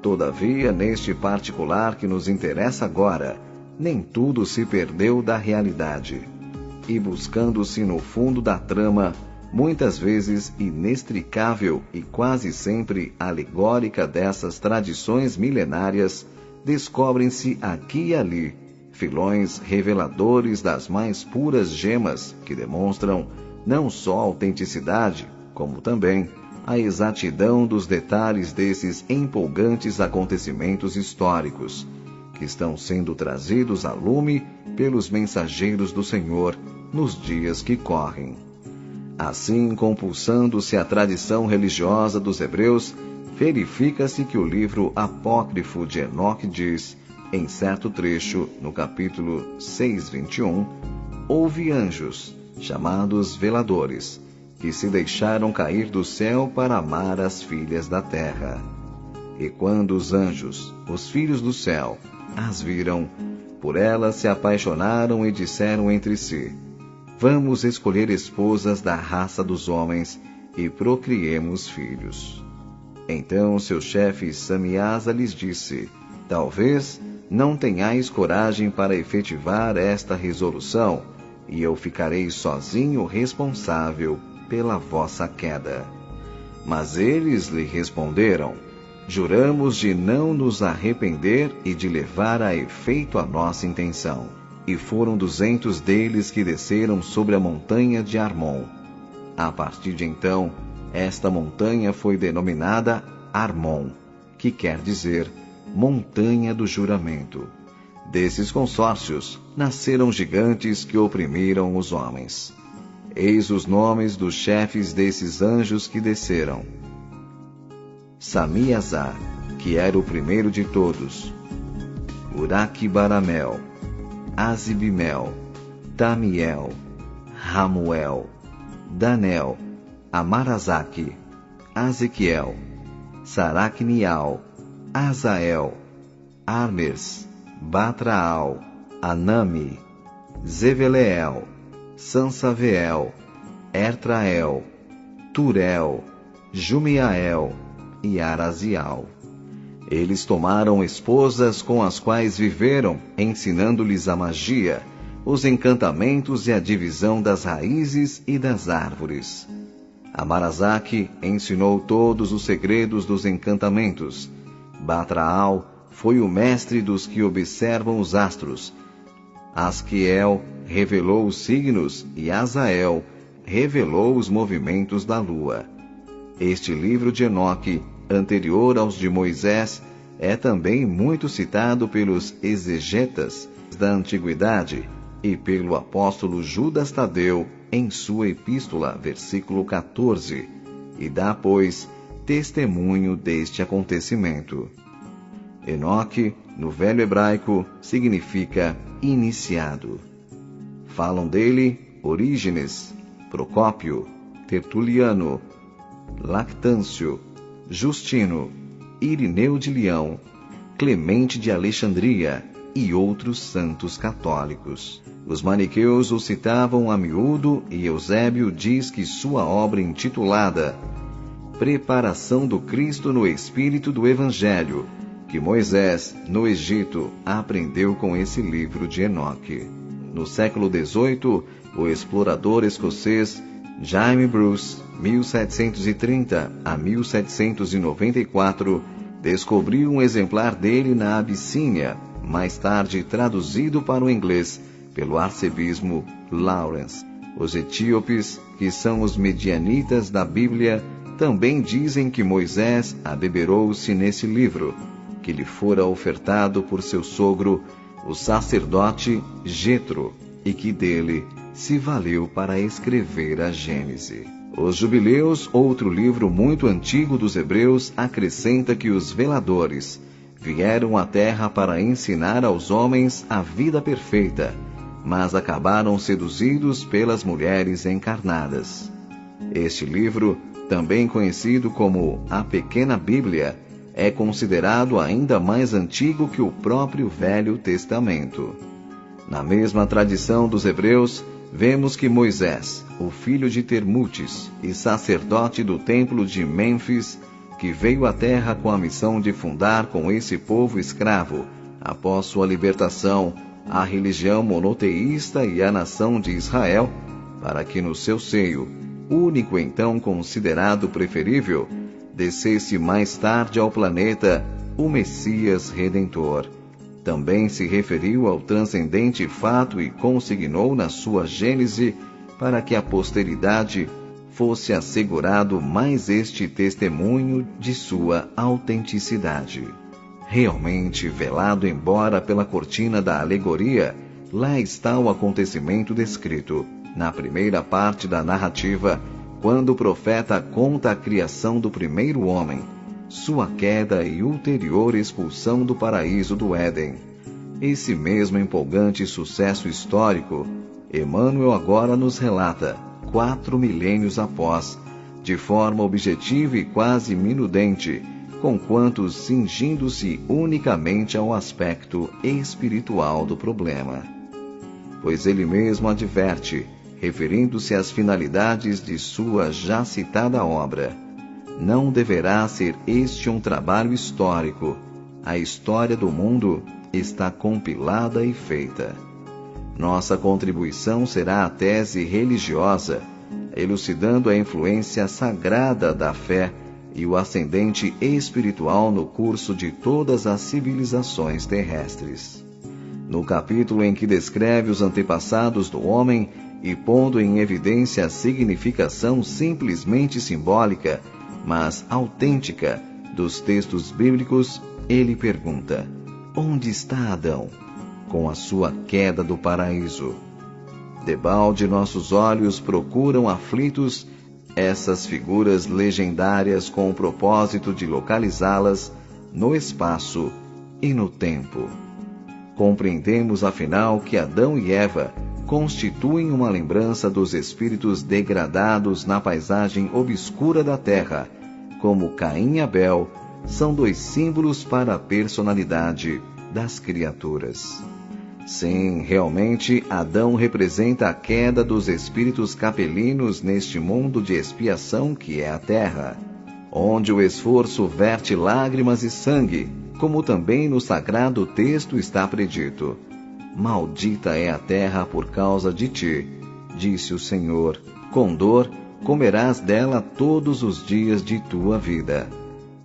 Todavia, neste particular que nos interessa agora, nem tudo se perdeu da realidade. E buscando-se no fundo da trama, muitas vezes inextricável e quase sempre alegórica dessas tradições milenárias, descobrem-se aqui e ali filões reveladores das mais puras gemas que demonstram não só a autenticidade, como também a exatidão dos detalhes desses empolgantes acontecimentos históricos, que estão sendo trazidos a lume pelos mensageiros do Senhor nos dias que correm. Assim, compulsando-se a tradição religiosa dos hebreus, verifica-se que o livro apócrifo de Enoque diz, em certo trecho, no capítulo 6:21, houve anjos, chamados veladores, que se deixaram cair do céu para amar as filhas da terra. E quando os anjos, os filhos do céu, as viram, por elas se apaixonaram e disseram entre si, vamos escolher esposas da raça dos homens e procriemos filhos. Então seu chefe Samiasa lhes disse, talvez não tenhais coragem para efetivar esta resolução, e eu ficarei sozinho responsável pela vossa queda. Mas eles lhe responderam, juramos de não nos arrepender e de levar a efeito a nossa intenção. E foram 200 deles que desceram sobre a montanha de Armon. A partir de então, esta montanha foi denominada Armon, que quer dizer Montanha do Juramento. Desses consórcios, nasceram gigantes que oprimiram os homens. Eis os nomes dos chefes desses anjos que desceram. Samiasa, que era o primeiro de todos. Uraque-Baramel, Azibimel, Tamiel, Ramuel, Danel, Amarazaki, Azequiel, Saracnial, Azael, Armes, Batraal, Anami, Zeveleel, Sansaveel, Ertrael, Turel, Jumiael e Arazial. Eles tomaram esposas com as quais viveram, ensinando-lhes a magia, os encantamentos e a divisão das raízes e das árvores. Amarazaki ensinou todos os segredos dos encantamentos. Batraal foi o mestre dos que observam os astros. Asquiel revelou os signos e Azael revelou os movimentos da lua. Este livro de Enoque, anterior aos de Moisés, é também muito citado pelos exegetas da antiguidade e pelo apóstolo Judas Tadeu em sua epístola, versículo 14, e dá, pois, testemunho deste acontecimento. Enoque, no velho hebraico, significa iniciado. Falam dele Orígenes, Procópio, Tertuliano, Lactâncio, Justino, Irineu de Leão, Clemente de Alexandria e outros santos católicos. Os maniqueus o citavam a miúdo e Eusébio diz que sua obra intitulada Preparação do Cristo no Espírito do Evangelho, que Moisés, no Egito, aprendeu com esse livro de Enoque. No século XVIII, o explorador escocês Jaime Bruce, 1730 a 1794, descobriu um exemplar dele na Abissínia, mais tarde traduzido para o inglês pelo arcebispo Lawrence. Os etíopes, que são os medianitas da Bíblia, também dizem que Moisés abeberou-se nesse livro, que lhe fora ofertado por seu sogro, o sacerdote Jetro, e que dele se valeu para escrever a Gênese. Os Jubileus, outro livro muito antigo dos hebreus, acrescenta que os veladores vieram à terra para ensinar aos homens a vida perfeita, mas acabaram seduzidos pelas mulheres encarnadas. Este livro, também conhecido como a Pequena Bíblia, é considerado ainda mais antigo que o próprio Velho Testamento. Na mesma tradição dos hebreus, vemos que Moisés, o filho de Termutes e sacerdote do templo de Mênfis, que veio à terra com a missão de fundar com esse povo escravo, após sua libertação, a religião monoteísta e a nação de Israel, para que no seu seio, único então considerado preferível, descesse mais tarde ao planeta o Messias Redentor. Também se referiu ao transcendente fato e consignou na sua Gênese para que a posteridade fosse assegurado mais este testemunho de sua autenticidade. Realmente velado embora pela cortina da alegoria, lá está o acontecimento descrito, na primeira parte da narrativa, quando o profeta conta a criação do primeiro homem, sua queda e ulterior expulsão do paraíso do Éden. Esse mesmo empolgante sucesso histórico, Emmanuel agora nos relata, 4 milênios após, de forma objetiva e quase minudente, conquanto cingindo-se unicamente ao aspecto espiritual do problema. Pois ele mesmo adverte, referindo-se às finalidades de sua já citada obra: não deverá ser este um trabalho histórico. A história do mundo está compilada e feita. Nossa contribuição será a tese religiosa, elucidando a influência sagrada da fé e o ascendente espiritual no curso de todas as civilizações terrestres. No capítulo em que descreve os antepassados do homem e pondo em evidência a significação simplesmente simbólica, mas autêntica, dos textos bíblicos, ele pergunta: onde está Adão? Com a sua queda do paraíso. Debalde nossos olhos procuram aflitos essas figuras legendárias com o propósito de localizá-las no espaço e no tempo. Compreendemos afinal que Adão e Eva constituem uma lembrança dos espíritos degradados na paisagem obscura da terra, como Caim e Abel são 2 símbolos para a personalidade das criaturas. Sim, realmente, Adão representa a queda dos espíritos capelinos neste mundo de expiação que é a terra, onde o esforço verte lágrimas e sangue, como também no sagrado texto está predito: maldita é a terra por causa de ti, disse o Senhor, com dor comerás dela todos os dias de tua vida.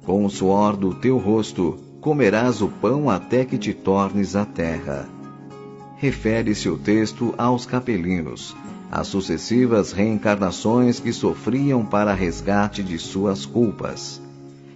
Com o suor do teu rosto comerás o pão até que te tornes a terra. Refere-se o texto aos capelinos, às sucessivas reencarnações que sofriam para resgate de suas culpas.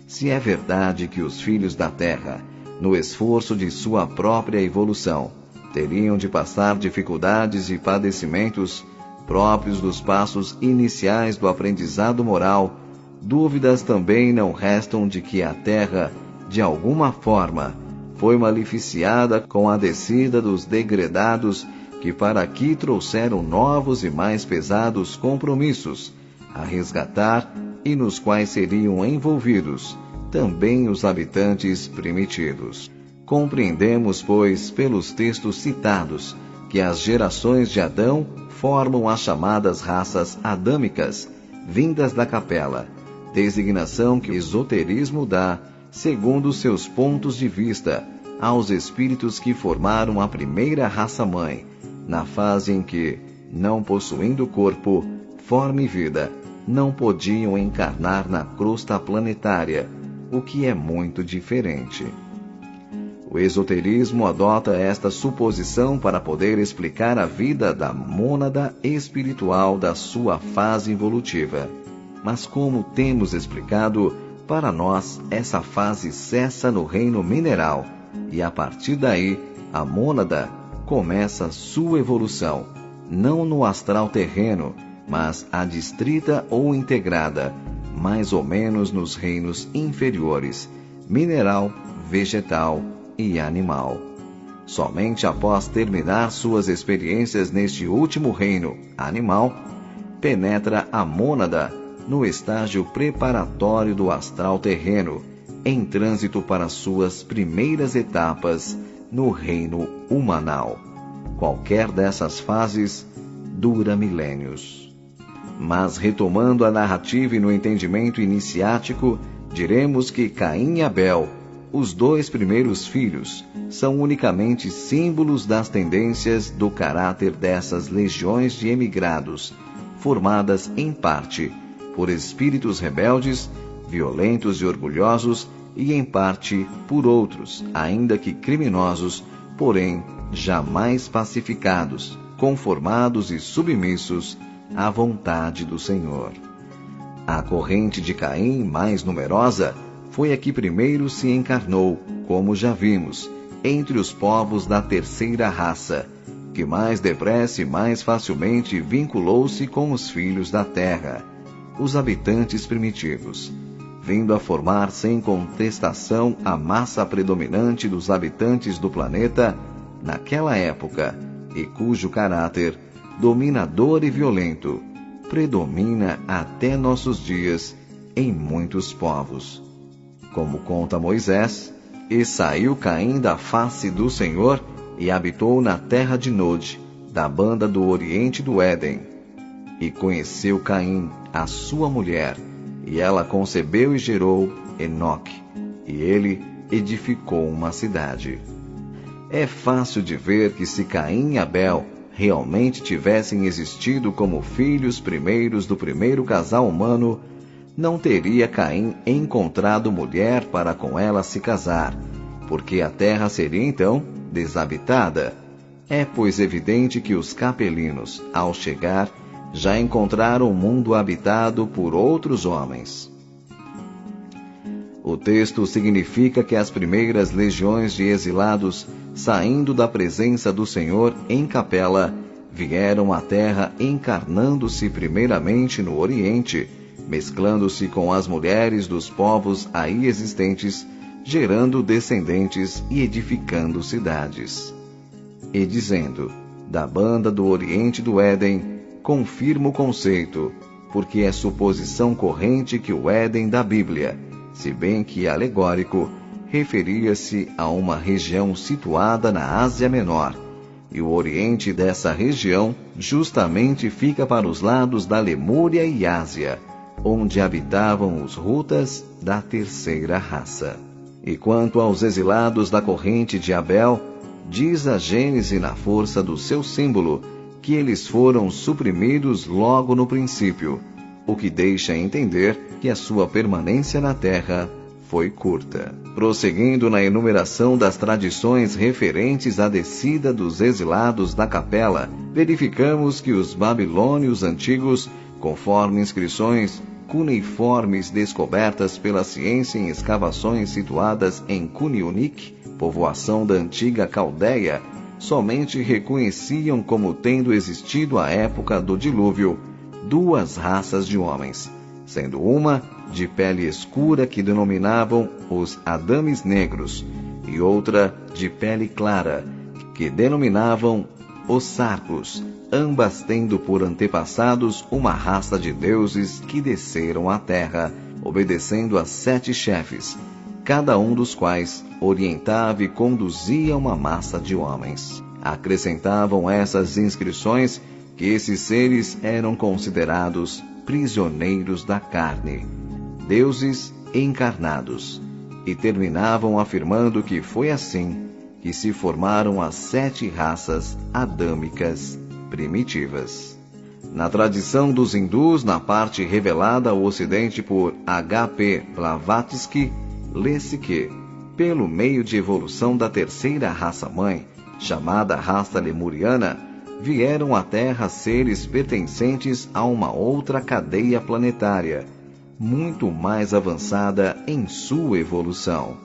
Se é verdade que os filhos da terra, no esforço de sua própria evolução, teriam de passar dificuldades e padecimentos próprios dos passos iniciais do aprendizado moral, dúvidas também não restam de que a terra, de alguma forma, foi maleficiada com a descida dos degredados que para aqui trouxeram novos e mais pesados compromissos a resgatar e nos quais seriam envolvidos também os habitantes primitivos. Compreendemos, pois, pelos textos citados, que as gerações de Adão formam as chamadas raças adâmicas, vindas da capela, designação que o esoterismo dá, segundo seus pontos de vista, aos espíritos que formaram a primeira raça-mãe, na fase em que, não possuindo corpo, forma e vida, não podiam encarnar na crosta planetária, o que é muito diferente. O esoterismo adota esta suposição para poder explicar a vida da mônada espiritual da sua fase evolutiva. Mas como temos explicado, para nós essa fase cessa no reino mineral, e a partir daí a mônada começa sua evolução, não no astral terreno, mas adstrita ou integrada, mais ou menos nos reinos inferiores, mineral, vegetal e animal. Somente após terminar suas experiências neste último reino, animal, penetra a mônada no estágio preparatório do astral terreno, em trânsito para suas primeiras etapas no reino humanal. Qualquer dessas fases dura milênios. Mas retomando a narrativa e no entendimento iniciático, diremos que Caim e Abel, os dois primeiros filhos, são unicamente símbolos das tendências do caráter dessas legiões de emigrados, formadas em parte por espíritos rebeldes, violentos e orgulhosos, e em parte por outros, ainda que criminosos, porém jamais pacificados, conformados e submissos à vontade do Senhor. A corrente de Caim, mais numerosa, foi a que primeiro se encarnou, como já vimos, entre os povos da terceira raça, que mais depressa e mais facilmente vinculou-se com os filhos da terra, os habitantes primitivos, vindo a formar sem contestação a massa predominante dos habitantes do planeta naquela época, e cujo caráter, dominador e violento, predomina até nossos dias em muitos povos. Como conta Moisés, e saiu Caim da face do Senhor e habitou na terra de Nod, da banda do oriente do Éden. E conheceu Caim a sua mulher, e ela concebeu e gerou Enoque, e ele edificou uma cidade. É fácil de ver que se Caim e Abel realmente tivessem existido como filhos primeiros do primeiro casal humano, não teria Caim encontrado mulher para com ela se casar, porque a terra seria então desabitada. É, pois, evidente que os capelinos, ao chegar, já encontraram o mundo habitado por outros homens. O texto significa que as primeiras legiões de exilados, saindo da presença do Senhor em capela, vieram à terra encarnando-se primeiramente no Oriente, mesclando-se com as mulheres dos povos aí existentes, gerando descendentes e edificando cidades. E dizendo, da banda do Oriente do Éden, confirma o conceito, porque é suposição corrente que o Éden da Bíblia, se bem que alegórico, referia-se a uma região situada na Ásia Menor, e o oriente dessa região justamente fica para os lados da Lemúria e Ásia, onde habitavam os Rutas da terceira raça. E quanto aos exilados da corrente de Abel, diz a Gênese na força do seu símbolo, que eles foram suprimidos logo no princípio, o que deixa entender que a sua permanência na terra foi curta. Prosseguindo na enumeração das tradições referentes à descida dos exilados da capela, verificamos que os babilônios antigos, conforme inscrições, cuneiformes descobertas pela ciência em escavações situadas em Cunionic, povoação da antiga Caldeia, somente reconheciam como tendo existido à época do dilúvio duas raças de homens, sendo uma de pele escura que denominavam os Adames negros e outra de pele clara que denominavam os Sarcos, ambas tendo por antepassados uma raça de deuses que desceram à terra, obedecendo a 7 chefes, cada um dos quais orientava e conduzia uma massa de homens. Acrescentavam essas inscrições que esses seres eram considerados prisioneiros da carne, deuses encarnados, e terminavam afirmando que foi assim que se formaram as 7 raças adâmicas primitivas. Na tradição dos hindus, na parte revelada ao ocidente por H.P. Blavatsky, lê-se que, pelo meio de evolução da terceira raça-mãe, chamada raça lemuriana, vieram à Terra seres pertencentes a uma outra cadeia planetária, muito mais avançada em sua evolução.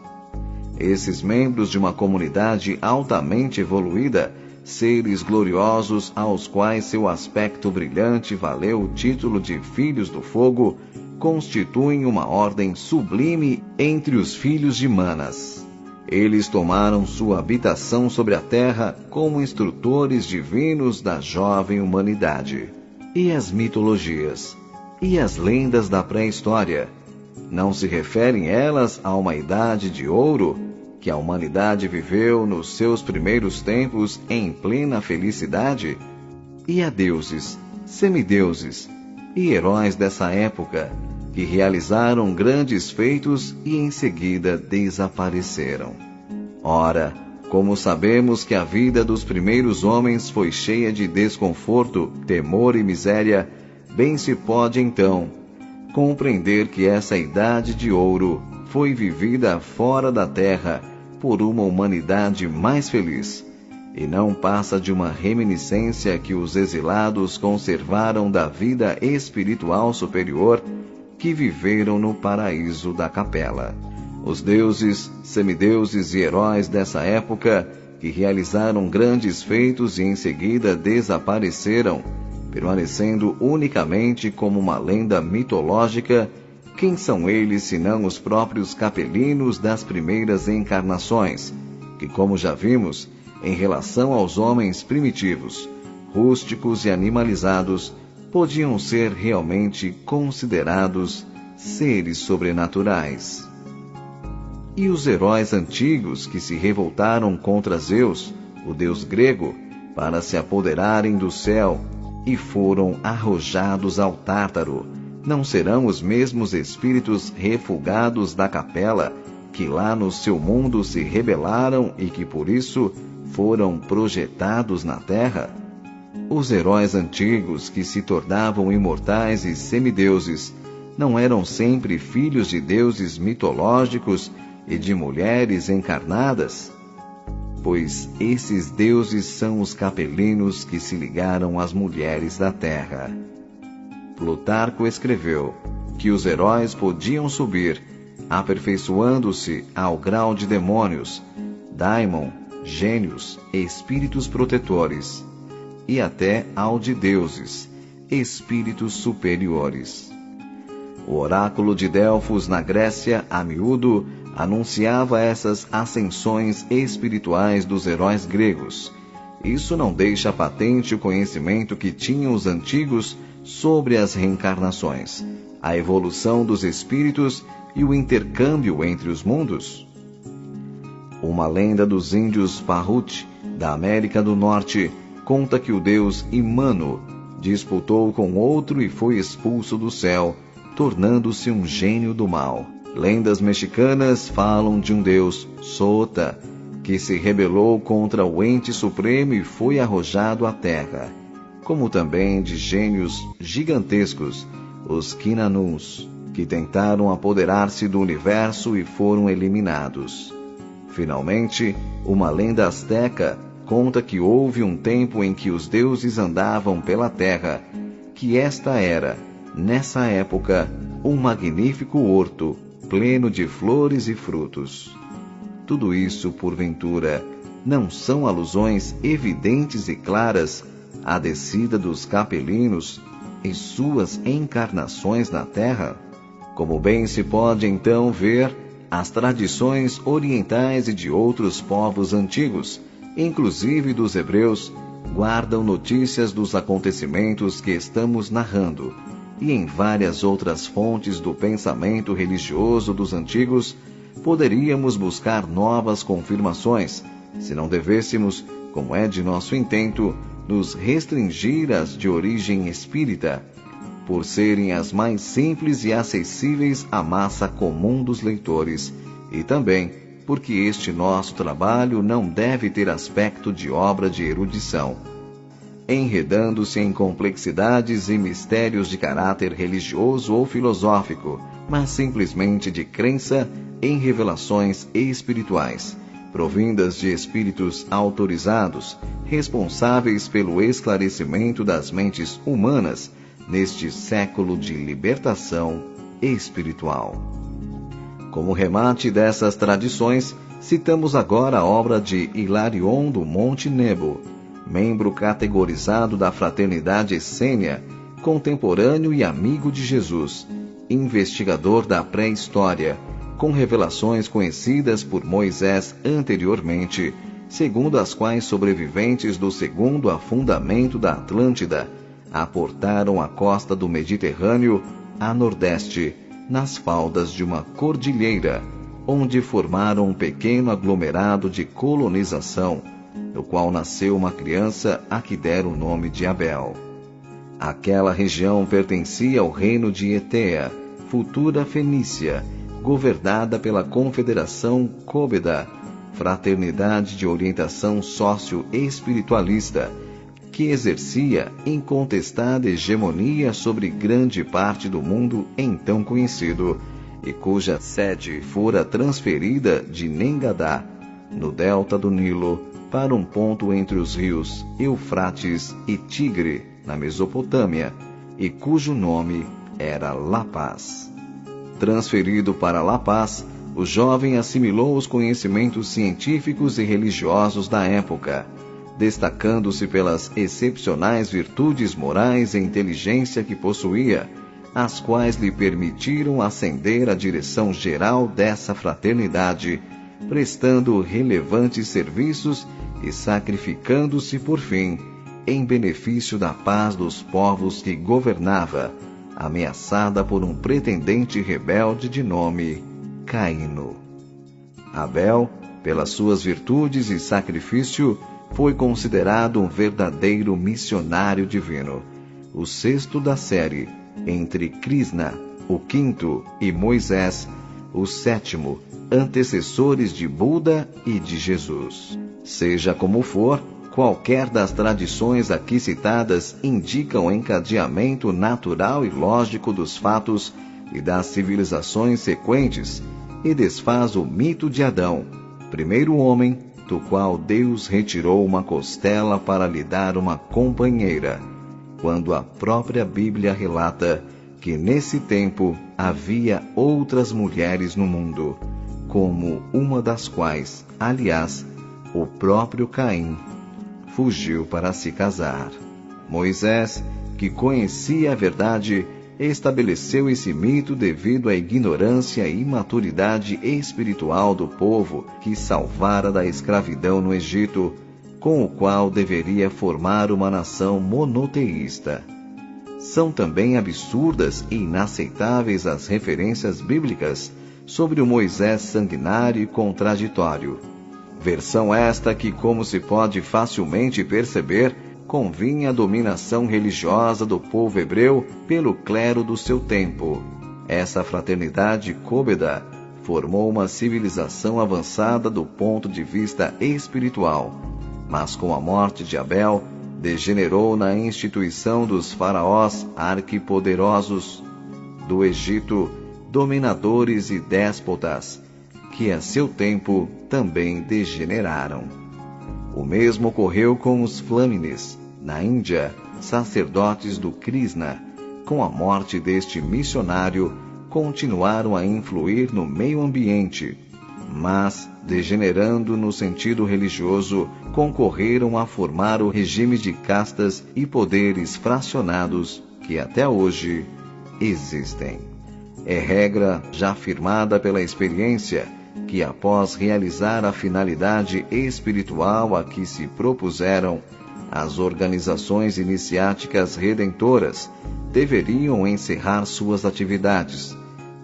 Esses membros de uma comunidade altamente evoluída, seres gloriosos aos quais seu aspecto brilhante valeu o título de Filhos do Fogo, constituem uma ordem sublime entre os filhos de Manas. Eles tomaram sua habitação sobre a terra como instrutores divinos da jovem humanidade. E as mitologias? E as lendas da pré-história? Não se referem elas a uma idade de ouro que a humanidade viveu nos seus primeiros tempos em plena felicidade? E a deuses, semideuses e heróis dessa época, que realizaram grandes feitos e em seguida desapareceram? Ora, como sabemos que a vida dos primeiros homens foi cheia de desconforto, temor e miséria, bem se pode então compreender que essa idade de ouro foi vivida fora da terra por uma humanidade mais feliz, e não passa de uma reminiscência que os exilados conservaram da vida espiritual superior que viveram no paraíso da Capela. Os deuses, semideuses e heróis dessa época, que realizaram grandes feitos e em seguida desapareceram, permanecendo unicamente como uma lenda mitológica, quem são eles senão os próprios capelinos das primeiras encarnações, que, como já vimos, em relação aos homens primitivos, rústicos e animalizados, podiam ser realmente considerados seres sobrenaturais. E os heróis antigos que se revoltaram contra Zeus, o deus grego, para se apoderarem do céu e foram arrojados ao Tártaro, não serão os mesmos espíritos refugados da Capela que lá no seu mundo se rebelaram e que por isso foram projetados na Terra? Os heróis antigos que se tornavam imortais e semideuses não eram sempre filhos de deuses mitológicos e de mulheres encarnadas? Pois esses deuses são os capelinos que se ligaram às mulheres da terra. Plutarco escreveu que os heróis podiam subir, aperfeiçoando-se ao grau de demônios, daimon, gênios, espíritos protetores, e até ao de deuses, espíritos superiores. O oráculo de Delfos na Grécia, a miúdo, anunciava essas ascensões espirituais dos heróis gregos. Isso não deixa patente o conhecimento que tinham os antigos sobre as reencarnações, a evolução dos espíritos e o intercâmbio entre os mundos? Uma lenda dos índios Pahut, da América do Norte, conta que o deus Imano disputou com outro e foi expulso do céu, tornando-se um gênio do mal. Lendas mexicanas falam de um deus, Sota, que se rebelou contra o ente supremo e foi arrojado à terra, como também de gênios gigantescos, os Quinanuns, que tentaram apoderar-se do universo e foram eliminados. Finalmente, uma lenda asteca conta que houve um tempo em que os deuses andavam pela terra, que esta era, nessa época, um magnífico horto, pleno de flores e frutos. Tudo isso, porventura, não são alusões evidentes e claras à descida dos capelinos e suas encarnações na terra? Como bem se pode então ver, as tradições orientais e de outros povos antigos, inclusive dos hebreus, guardam notícias dos acontecimentos que estamos narrando, e em várias outras fontes do pensamento religioso dos antigos, poderíamos buscar novas confirmações, se não devêssemos, como é de nosso intento, nos restringir às de origem espírita, por serem as mais simples e acessíveis à massa comum dos leitores, e também porque este nosso trabalho não deve ter aspecto de obra de erudição, enredando-se em complexidades e mistérios de caráter religioso ou filosófico, mas simplesmente de crença em revelações espirituais, provindas de espíritos autorizados, responsáveis pelo esclarecimento das mentes humanas neste século de libertação espiritual. Como remate dessas tradições, citamos agora a obra de Hilarion do Monte Nebo, membro categorizado da Fraternidade Essênia, contemporâneo e amigo de Jesus, investigador da pré-história, com revelações conhecidas por Moisés anteriormente, segundo as quais sobreviventes do segundo afundamento da Atlântida aportaram a costa do Mediterrâneo a nordeste, nas faldas de uma cordilheira, onde formaram um pequeno aglomerado de colonização, no qual nasceu uma criança a que deram o nome de Abel. Aquela região pertencia ao reino de Etea, futura Fenícia, governada pela Confederação Cóbeda, fraternidade de orientação sócio-espiritualista, que exercia incontestada hegemonia sobre grande parte do mundo então conhecido, e cuja sede fora transferida de Nengadá, no delta do Nilo, para um ponto entre os rios Eufrates e Tigre, na Mesopotâmia, e cujo nome era La Paz. Transferido para La Paz, o jovem assimilou os conhecimentos científicos e religiosos da época, destacando-se pelas excepcionais virtudes morais e inteligência que possuía, as quais lhe permitiram ascender à direção geral dessa fraternidade, prestando relevantes serviços e sacrificando-se, por fim, em benefício da paz dos povos que governava, ameaçada por um pretendente rebelde de nome Caíno. Abel, pelas suas virtudes e sacrifício, foi considerado um verdadeiro missionário divino, o sexto da série, entre Krishna, o quinto, e Moisés, o sétimo, antecessores de Buda e de Jesus. Seja como for, qualquer das tradições aqui citadas indica o encadeamento natural e lógico dos fatos e das civilizações sequentes e desfaz o mito de Adão, primeiro homem, do qual Deus retirou uma costela para lhe dar uma companheira, quando a própria Bíblia relata que nesse tempo havia outras mulheres no mundo, como uma das quais, aliás, o próprio Caim fugiu para se casar. Moisés, que conhecia a verdade, estabeleceu esse mito devido à ignorância e imaturidade espiritual do povo que salvara da escravidão no Egito, com o qual deveria formar uma nação monoteísta. São também absurdas e inaceitáveis as referências bíblicas sobre o Moisés sanguinário e contraditório. Versão esta que, como se pode facilmente perceber, convinha a dominação religiosa do povo hebreu pelo clero do seu tempo. Essa fraternidade Cóbeda formou uma civilização avançada do ponto de vista espiritual, mas com a morte de Abel, degenerou na instituição dos faraós arquipoderosos do Egito, dominadores e déspotas, que a seu tempo também degeneraram. O mesmo ocorreu com os Flâmines, na Índia, sacerdotes do Krishna. Com a morte deste missionário, continuaram a influir no meio ambiente, mas, degenerando no sentido religioso, concorreram a formar o regime de castas e poderes fracionados que até hoje existem. É regra já firmada pela experiência que, após realizar a finalidade espiritual a que se propuseram, as organizações iniciáticas redentoras deveriam encerrar suas atividades,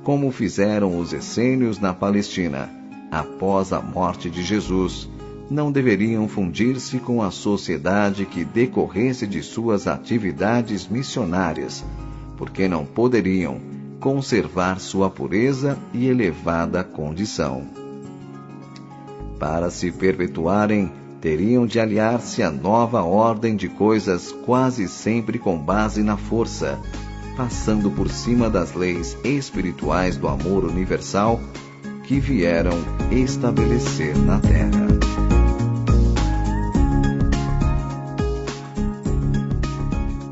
como fizeram os essênios na Palestina. Após a morte de Jesus, não deveriam fundir-se com a sociedade que decorresse de suas atividades missionárias, porque não poderiam conservar sua pureza e elevada condição. Para se perpetuarem, teriam de aliar-se à nova ordem de coisas, quase sempre com base na força, passando por cima das leis espirituais do amor universal que vieram estabelecer na Terra.